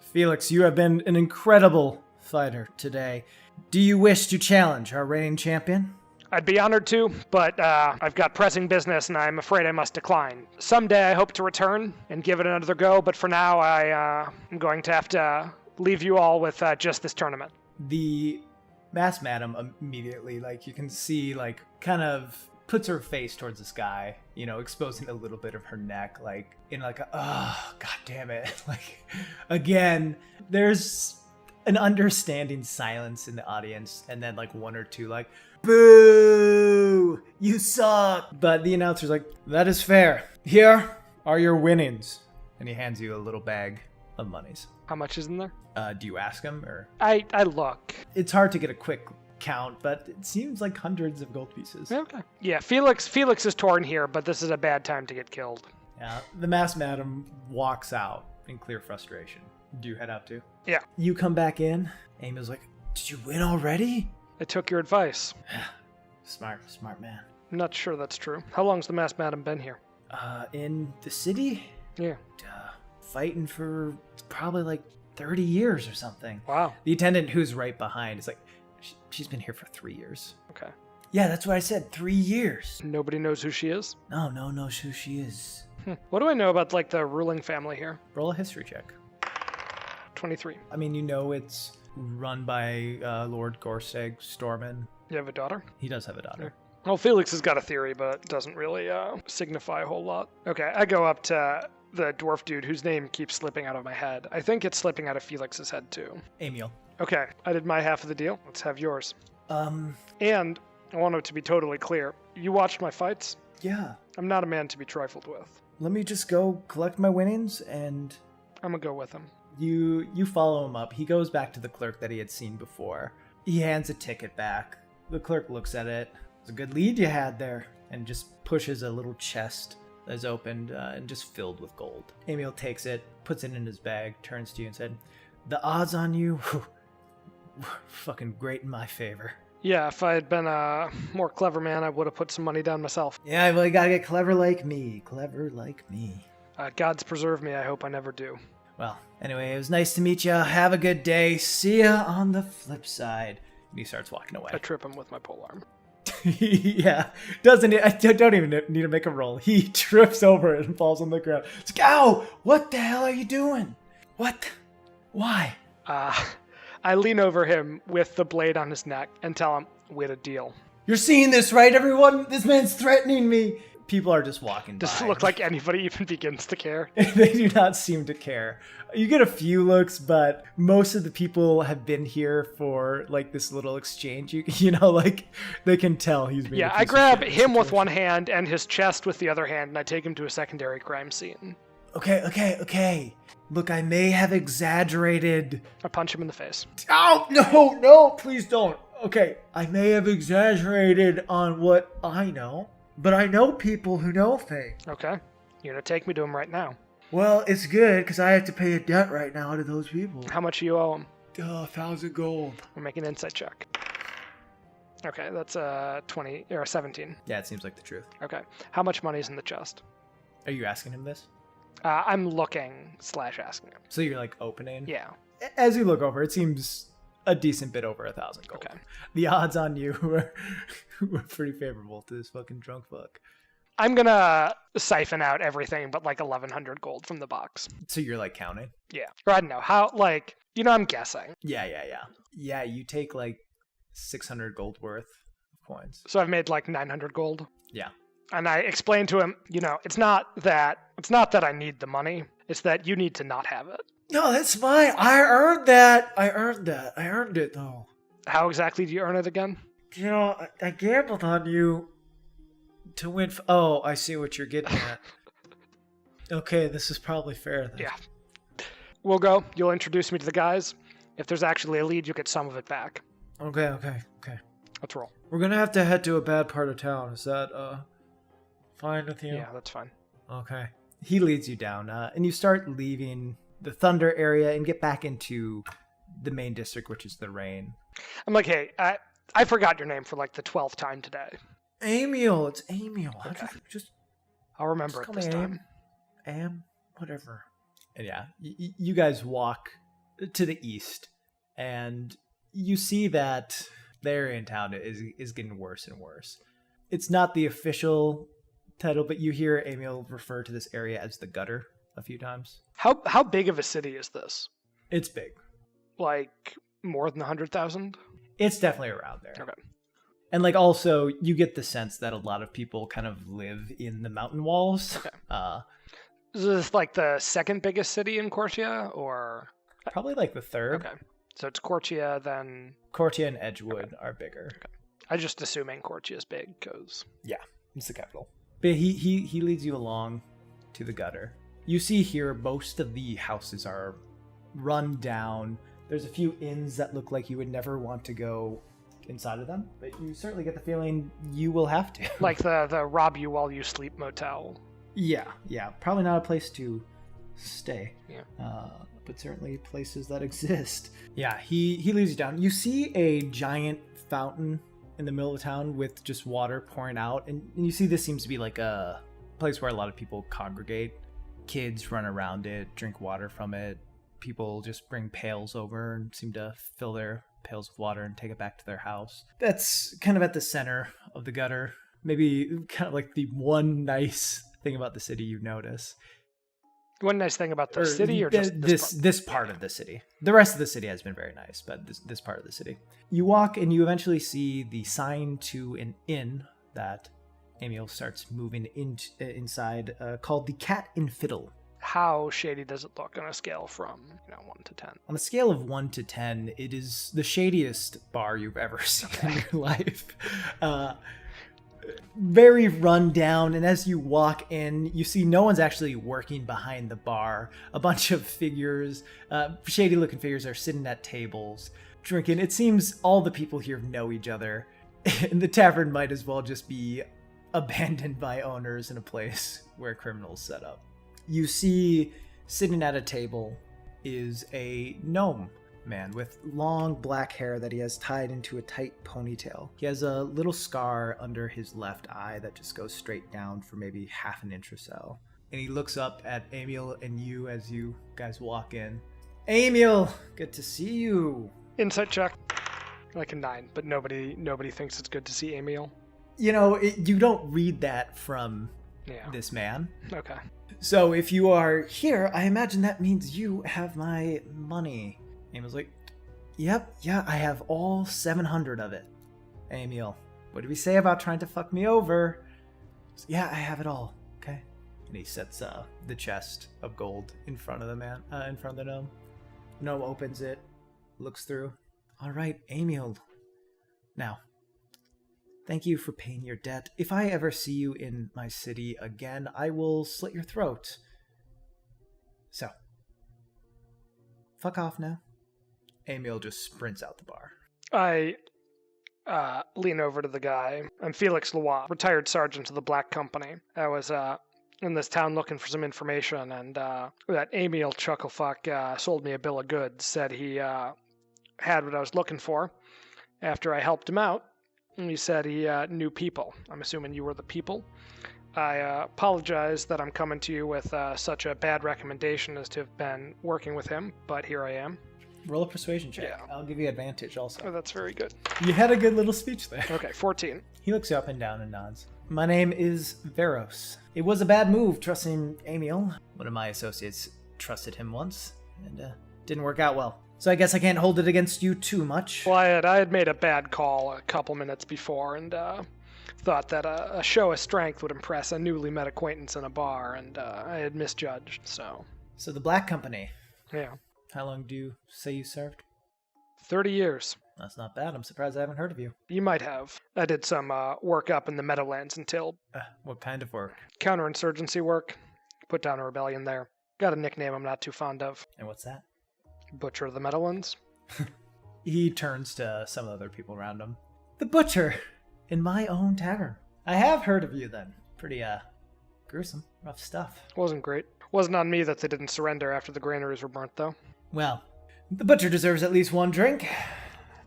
Felix, you have been an incredible fighter today. Do you wish to challenge our reigning champion? I'd be honored to, but I've got pressing business and I'm afraid I must decline. Someday I hope to return and give it another go, but for now I'm going to have to leave you all with just this tournament. The masked madam immediately, like, you can see, like, kind of puts her face towards the sky, you know, exposing a little bit of her neck, like, in like a, oh, god damn it. Like, again, there's an understanding silence in the audience, and then, like, one or two, like, boo, you suck. But the announcer's like, that is fair. Here are your winnings. And he hands you a little bag of monies. How much is in there? Do you ask him, or? I look. It's hard to get a quick count, but it seems like hundreds of gold pieces. Okay. Yeah, Felix is torn here, but this is a bad time to get killed. Yeah, the masked madam walks out in clear frustration. Do you head out too? Yeah. You come back in. Amy's like, did you win already? I took your advice. Smart man. I'm not sure that's true. How long's the masked madam been here? In the city? Yeah. Fighting for probably like 30 years or something. Wow. The attendant who's right behind is like, she's been here for 3 years. Okay. Yeah, that's what I said, 3 years. Nobody knows who she is? No knows who she is. What do I know about, like, the ruling family here? Roll a history check. 23. I mean, you know it's run by Lord Gorseg Stormin. You have a daughter? He does have a daughter. Well, Felix has got a theory, but it doesn't really signify a whole lot. Okay, I go up to the dwarf dude whose name keeps slipping out of my head. I think it's slipping out of Felix's head, too. Emil. Okay, I did my half of the deal. Let's have yours. And I want it to be totally clear. You watched my fights? Yeah. I'm not a man to be trifled with. Let me just go collect my winnings, and I'm gonna go with him. you follow him up. He goes back to the clerk that he had seen before. He hands a ticket back. The clerk looks at it. It's a good lead you had there, and just pushes a little chest that's opened and just filled with gold. Emil takes it, puts it in his bag, turns to you and said, "The odds on you, fucking great in my favor." Yeah, if I had been a more clever man, I would have put some money down myself. Yeah, well, you gotta get clever like me. Clever like me. God's preserve me. I hope I never do. Well, anyway, it was nice to meet you. Have a good day. See ya on the flip side. And he starts walking away. I trip him with my polearm. Yeah, I don't even need to make a roll. He trips over it and falls on the ground. It's like, ow! What the hell are you doing? What? Why? I lean over him with the blade on his neck and tell him, we had a deal. You're seeing this, right, everyone? This man's threatening me. People are just walking by. Does it look like anybody even begins to care? They do not seem to care. You get a few looks, but most of the people have been here for like this little exchange. You know, like they can tell he's being. Yeah, I grab him with one hand and his chest with the other hand, and I take him to a secondary crime scene. Okay. Look, I may have exaggerated. I punch him in the face. Oh, no, please don't. Okay, I may have exaggerated on what I know, but I know people who know things. Okay, you're gonna take me to him right now. Well, it's good, because I have to pay a debt right now to those people. How much do you owe him? 1,000 gold. We'll make an insight check. Okay, that's 20 or 17. Yeah, it seems like the truth. Okay, how much money's in the chest? Are you asking him this? I'm looking / asking him. So you're like opening? Yeah. As you look over, it seems a decent bit over 1,000 gold. Okay. The odds on you were pretty favorable to this fucking drunk fuck. I'm gonna siphon out everything but like 1,100 gold from the box. So you're like counting? Yeah. Or I don't know how. Like, I'm guessing. Yeah. Yeah, you take like 600 gold worth of coins. So I've made like 900 gold. Yeah. And I explained to him, it's not that I need the money. It's that you need to not have it. No, that's fine. I earned that. I earned it, though. How exactly do you earn it again? I gambled on you to win. Oh, I see what you're getting at. Okay, this is probably fair then. Yeah. We'll go. You'll introduce me to the guys. If there's actually a lead, you'll get some of it back. Okay. Let's roll. We're gonna have to head to a bad part of town. Is that, fine with you? Yeah, that's fine. Okay. He leads you down, and you start leaving the Thunder area and get back into the main district, which is the Rain. I'm like, hey, I forgot your name for like the 12th time today. Emil, it's Emil. Okay. Just I'll remember it this time. Whatever. And yeah, you guys walk to the east, and you see that the area in town is getting worse and worse. It's not the official title, but you hear Emil refer to this area as the Gutter a few times. How big of a city is this? It's big. Like more than 100,000? It's definitely around there. Okay. And like also, you get the sense that a lot of people kind of live in the mountain walls. Okay. Is this like the second biggest city in Cortia, or? Probably like the third. Okay. So it's Cortia, then... Cortia and Edgewood are bigger. Okay. I just assuming Cortia is big, because... Yeah, it's the capital. But he leads you along to the Gutter. You see here, most of the houses are run down. There's a few inns that look like you would never want to go inside of them, but you certainly get the feeling you will have to. Like the rob you while you sleep motel. Yeah. Probably not a place to stay. Yeah. But certainly places that exist. Yeah, he leads you down. You see a giant fountain in the middle of town with just water pouring out, and you see this seems to be like a place where a lot of people congregate. Kids run around it, drink water from it. people just bring pails over and seem to fill their pails of water and take it back to their house. That's kind of at the center of the gutter. Maybe kind of like the one nice thing about the city you notice. One nice thing about the city, or just this part of the city. The rest of the city has been very nice, but this part of the city. You walk and you eventually see the sign to an inn that Emil starts moving inside, called the Cat and Fiddle. How shady does it look on a scale from 1 to 10? On a scale of 1 to 10, it is the shadiest bar you've ever seen in your life. Very run down, and as you walk in, you see no one's actually working behind the bar. A bunch of figures, shady looking figures, are sitting at tables drinking. It seems all the people here know each other, and the tavern might as well just be abandoned by owners in a place where criminals set up. You see sitting at a table is a gnome man with long black hair that he has tied into a tight ponytail. He has a little scar under his left eye that just goes straight down for maybe half an inch or so. And he looks up at Emil and you as you guys walk in. Emil, good to see you. Insight check. Like a 9, but nobody thinks it's good to see Emil. You don't read that from this man. Okay. So if you are here, I imagine that means you have my money. Emil's like, yeah, I have all 700 of it. Emil, what did we say about trying to fuck me over? Yeah, I have it all, okay? And he sets the chest of gold in front of the man, in front of the gnome. The gnome opens it, looks through. All right, Emil. Now, thank you for paying your debt. If I ever see you in my city again, I will slit your throat. So, fuck off now. Emil just sprints out the bar. I lean over to the guy. I'm Felix Leroy, retired sergeant of the Black Company. I was in this town looking for some information, and that Emil Chucklefuck sold me a bill of goods, said he had what I was looking for after I helped him out. And he said he knew people. I'm assuming you were the people. I apologize that I'm coming to you with such a bad recommendation as to have been working with him, but here I am. Roll a persuasion check. Yeah. I'll give you advantage also. Oh, that's very good. You had a good little speech there. Okay, 14. He looks you up and down and nods. My name is Veros. It was a bad move trusting Emil. One of my associates trusted him once, and didn't work out well. So I guess I can't hold it against you too much. Well, I had made a bad call a couple minutes before, and thought that a show of strength would impress a newly met acquaintance in a bar, and I had misjudged, so... So the Black Company. Yeah. How long do you say you served? 30 years. That's not bad. I'm surprised I haven't heard of you. You might have. I did some work up in the Meadowlands until... What kind of work? Counterinsurgency work. Put down a rebellion there. Got a nickname I'm not too fond of. And what's that? Butcher of the Meadowlands. He turns to some other people around him. The Butcher! In my own tavern. I have heard of you then. Pretty, gruesome. Rough stuff. Wasn't great. Wasn't on me that they didn't surrender after the granaries were burnt, though. Well, the Butcher deserves at least one drink.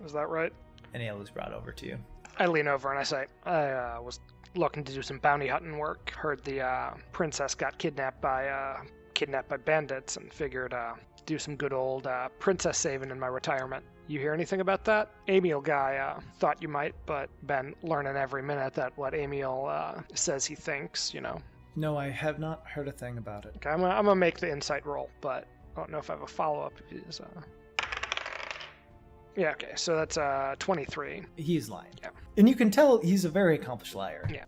Is that right? An ale is brought over to you. I lean over and I say, I was looking to do some bounty hunting work. Heard the princess got kidnapped by bandits, and figured do some good old princess saving in my retirement. You hear anything about that? Emil guy thought you might, but been learning every minute that what Emil says he thinks, No, I have not heard a thing about it. Okay, I'm gonna make the insight roll, but I don't know if I have a follow-up. Yeah, okay, so that's 23. He's lying. Yeah. And you can tell he's a very accomplished liar. Yeah.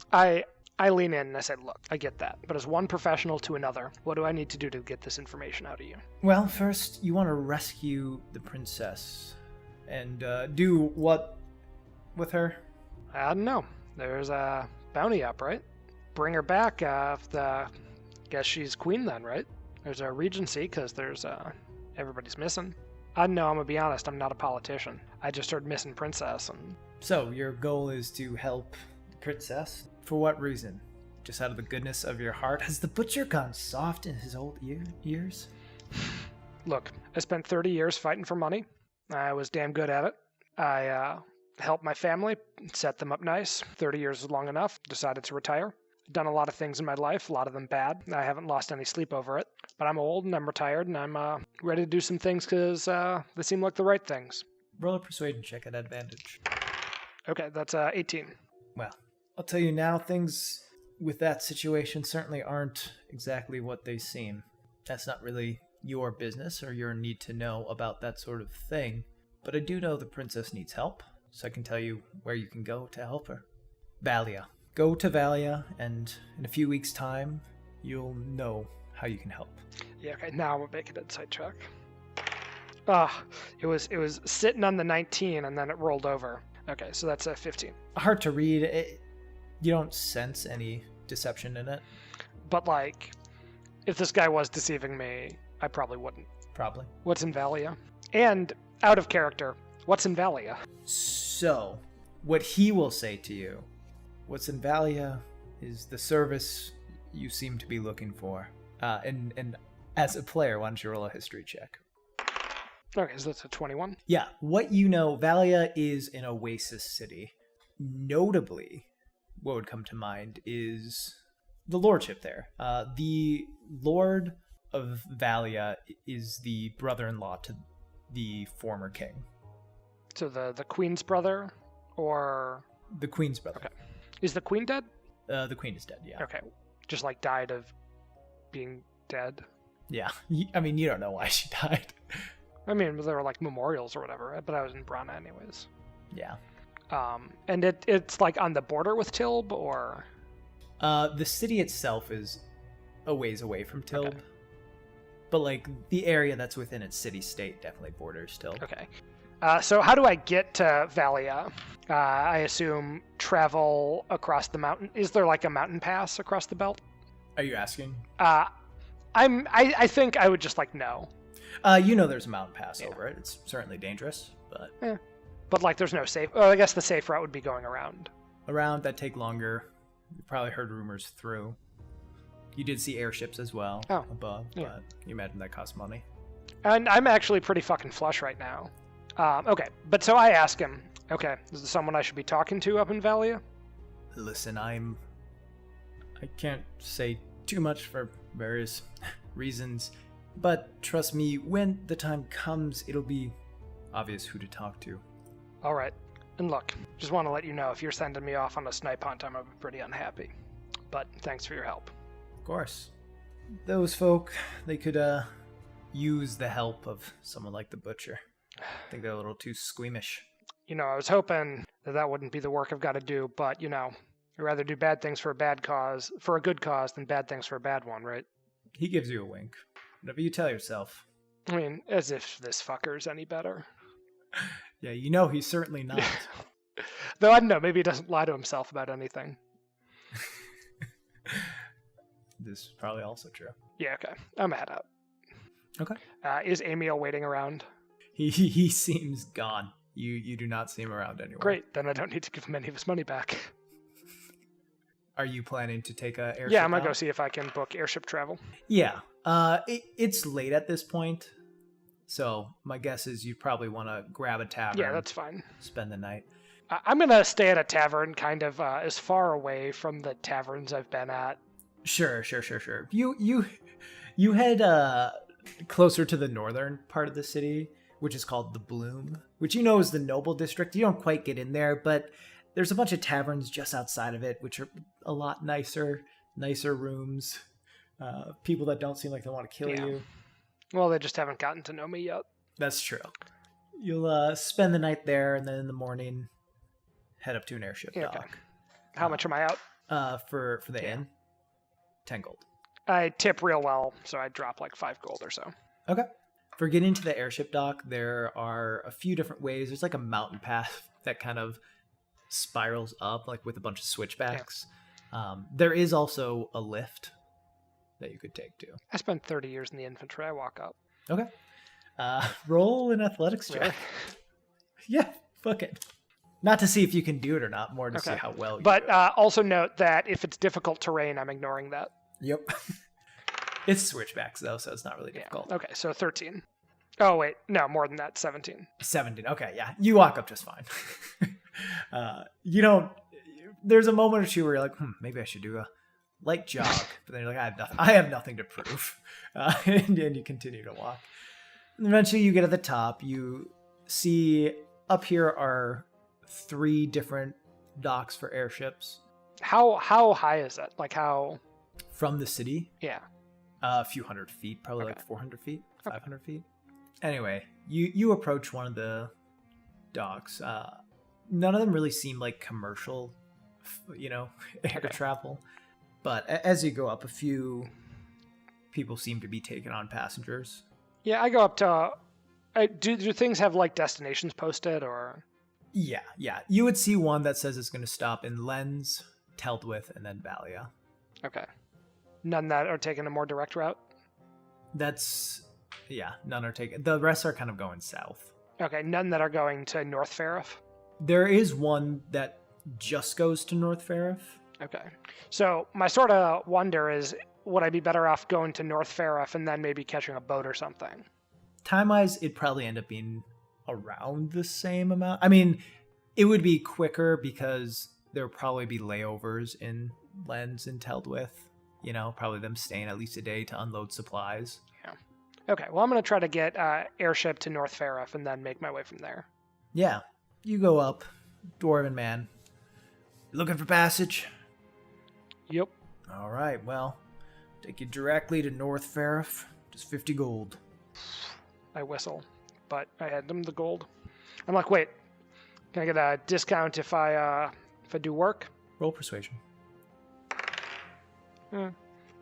I lean in and I said, look, I get that, but as one professional to another, what do I need to do to get this information out of you? Well, first, you want to rescue the princess. And do what with her? I don't know. There's a bounty up, right? Bring her back. Guess she's queen then, right? There's a regency because there's everybody's missing. I know. I'm gonna be honest. I'm not a politician. I just heard missing princess, and so your goal is to help the princess. For what reason? Just out of the goodness of your heart? Has the Butcher gone soft in his old years? Look, I spent 30 years fighting for money. I was damn good at it. I helped my family, set them up nice. 30 years was long enough. Decided to retire. done a lot of things in my life, a lot of them bad. I haven't lost any sleep over it. But I'm old and I'm retired and I'm ready to do some things because they seem like the right things. Roll a persuasion check at advantage. Okay, that's 18. Well, I'll tell you now, things with that situation certainly aren't exactly what they seem. That's not really your business or your need to know about that sort of thing. But I do know the princess needs help, so I can tell you where you can go to help her. Valia. Go to Valia, and in a few weeks' time, you'll know how you can help. Yeah, okay, now I'm making a insight check. It was sitting on the 19 and then it rolled over. Okay, so that's a 15. Hard to read. You don't sense any deception in it. But, like, if this guy was deceiving me, I probably wouldn't. Probably. What's in Valia? And, out of character, what's in Valia? So, what he will say to you, what's in Valia is the service you seem to be looking for. And as a player, why don't you roll a history check? Okay, so that's a 21. Yeah, what you know, Valia is an oasis city. Notably, what would come to mind is the lordship there. The Lord of Valia is the brother-in-law to the former king. So the queen's brother, or... The queen's brother. Okay. Is the queen dead? The queen is dead, yeah. Okay. Just, like, died of being dead? Yeah. I mean, you don't know why she died. I mean, there were, like, memorials or whatever, right? But I was in Brana anyways. Yeah. And it's, like, on the border with Tilb, or...? The city itself is a ways away from Tilb. Okay. But, like, the area that's within its city-state definitely borders Tilb. Okay. So how do I get to Valia? I assume travel across the mountain. Is there, like, a mountain pass across the belt? Are you asking? I think I would just, like, know. You know there's a mountain pass over it. It's certainly dangerous, but... But, like, there's no safe... Oh, I guess the safe route would be going around. Around, that'd take longer. You probably heard rumors through. You did see airships as well above, but you imagine that costs money. And I'm actually pretty fucking flush right now. Okay, but so I ask him, okay, is there someone I should be talking to up in Valia? Listen, I can't say too much for various reasons, but trust me, when the time comes, it'll be obvious who to talk to. All right. And look, just want to let you know, if you're sending me off on a snipe hunt, I'm pretty unhappy. But thanks for your help. Of course. Those folk, they could use the help of someone like the Butcher. I think they're a little too squeamish. You know, I was hoping that wouldn't be the work I've got to do, but, you know, I'd rather do bad things for a good cause, than bad things for a bad one, right? He gives you a wink. Whatever you tell yourself. I mean, as if this fucker's any better. Yeah, you know he's certainly not. Though, I don't know, maybe he doesn't lie to himself about anything. This is probably also true. Yeah, okay. I'm head out. Okay. Is Amiel waiting around? He seems gone. You do not see him around anywhere. Great, then I don't need to give him any of his money back. Are you planning to take a airship? Yeah, I'm gonna go see if I can book airship travel. Yeah. It's late at this point, so my guess is you probably want to grab a tavern. Yeah, that's fine. Spend the night. I'm gonna stay at a tavern, kind of as far away from the taverns I've been at. Sure. You head closer to the northern part of the city, which is called the Bloom, which you know is the noble district. You don't quite get in there, but there's a bunch of taverns just outside of it, which are a lot nicer rooms. People that don't seem like they want to kill you. Well, they just haven't gotten to know me yet. That's true. You'll spend the night there, and then in the morning, head up to an airship dock. Okay. How much am I out? For the inn? 10 gold. I tip real well, so I drop like 5 gold or so. Okay. For getting to the airship dock, there are a few different ways. There's like a mountain path that kind of spirals up, like with a bunch of switchbacks. Yeah. There is also a lift that you could take too. I spent 30 years in the infantry. I walk up. Okay. Roll an athletics check. Really? Yeah, fuck it. Not to see if you can do it or not, more to see how well you do it. Also note that if it's difficult terrain, I'm ignoring that. Yep. It's switchbacks though, so it's not really difficult. Yeah. Okay, so 13. Oh wait, no, more than that, 17. 17. Okay, yeah. You walk up just fine. You don't... There's a moment or two where you're like, maybe I should do light jog, but then you're like, I have nothing to prove. And you continue to walk. And eventually you get at the top. You see up here are 3 different docks for airships. How high is that? Like how? From the city? Yeah. A few hundred feet, probably like 400 feet, 500 feet. Anyway, you approach one of the docks. None of them really seem like commercial, air travel. But as you go up, a few people seem to be taking on passengers. Yeah, I go up to... do things have like destinations posted or... Yeah. You would see one that says it's going to stop in Lens, Teldwith, and then Valia. Okay. None that are taking a more direct route? None are taking... The rest are kind of going south. Okay, none that are going to North Farith? There is one that just goes to North Farith. Okay. So my sort of wonder is, would I be better off going to North Farith and then maybe catching a boat or something? Time-wise, it'd probably end up being around the same amount. I mean, it would be quicker because there would probably be layovers in Lens and Teldwith. Probably them staying at least a day to unload supplies. Yeah. Okay, well, I'm going to try to get airship to North Farith and then make my way from there. Yeah. You go up, Dwarven man. Looking for passage? Yep. All right, well, take you directly to North Farith. Just 50 gold. I whistle, but I had them the gold. I'm like, wait, can I get a discount if I do work? Roll persuasion.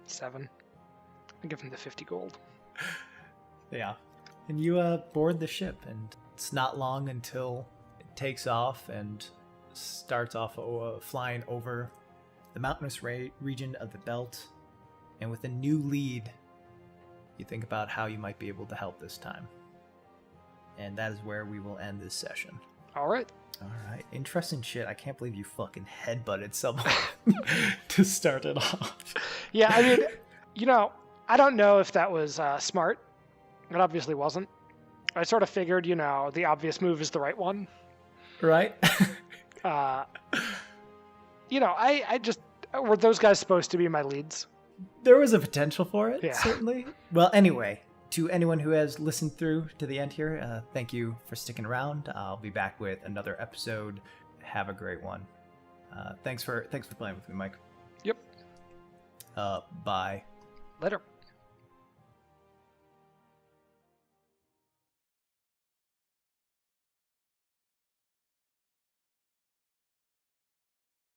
7. I give him the 50 gold. Yeah. And you board the ship, and it's not long until it takes off and starts off flying over the mountainous region of the belt. And with a new lead, you think about how you might be able to help this time. And that is where we will end this session. All right. Interesting shit. I can't believe you fucking headbutted someone to start it off. Yeah, I mean, I don't know if that was smart. It obviously wasn't. I sort of figured, the obvious move is the right one. Right? I just... Were those guys supposed to be my leads? There was a potential for it, yeah. Certainly. Well, anyway, to anyone who has listened through to the end here, thank you for sticking around. I'll be back with another episode. Have a great one. Thanks for playing with me, Mike. Yep. Bye. Later.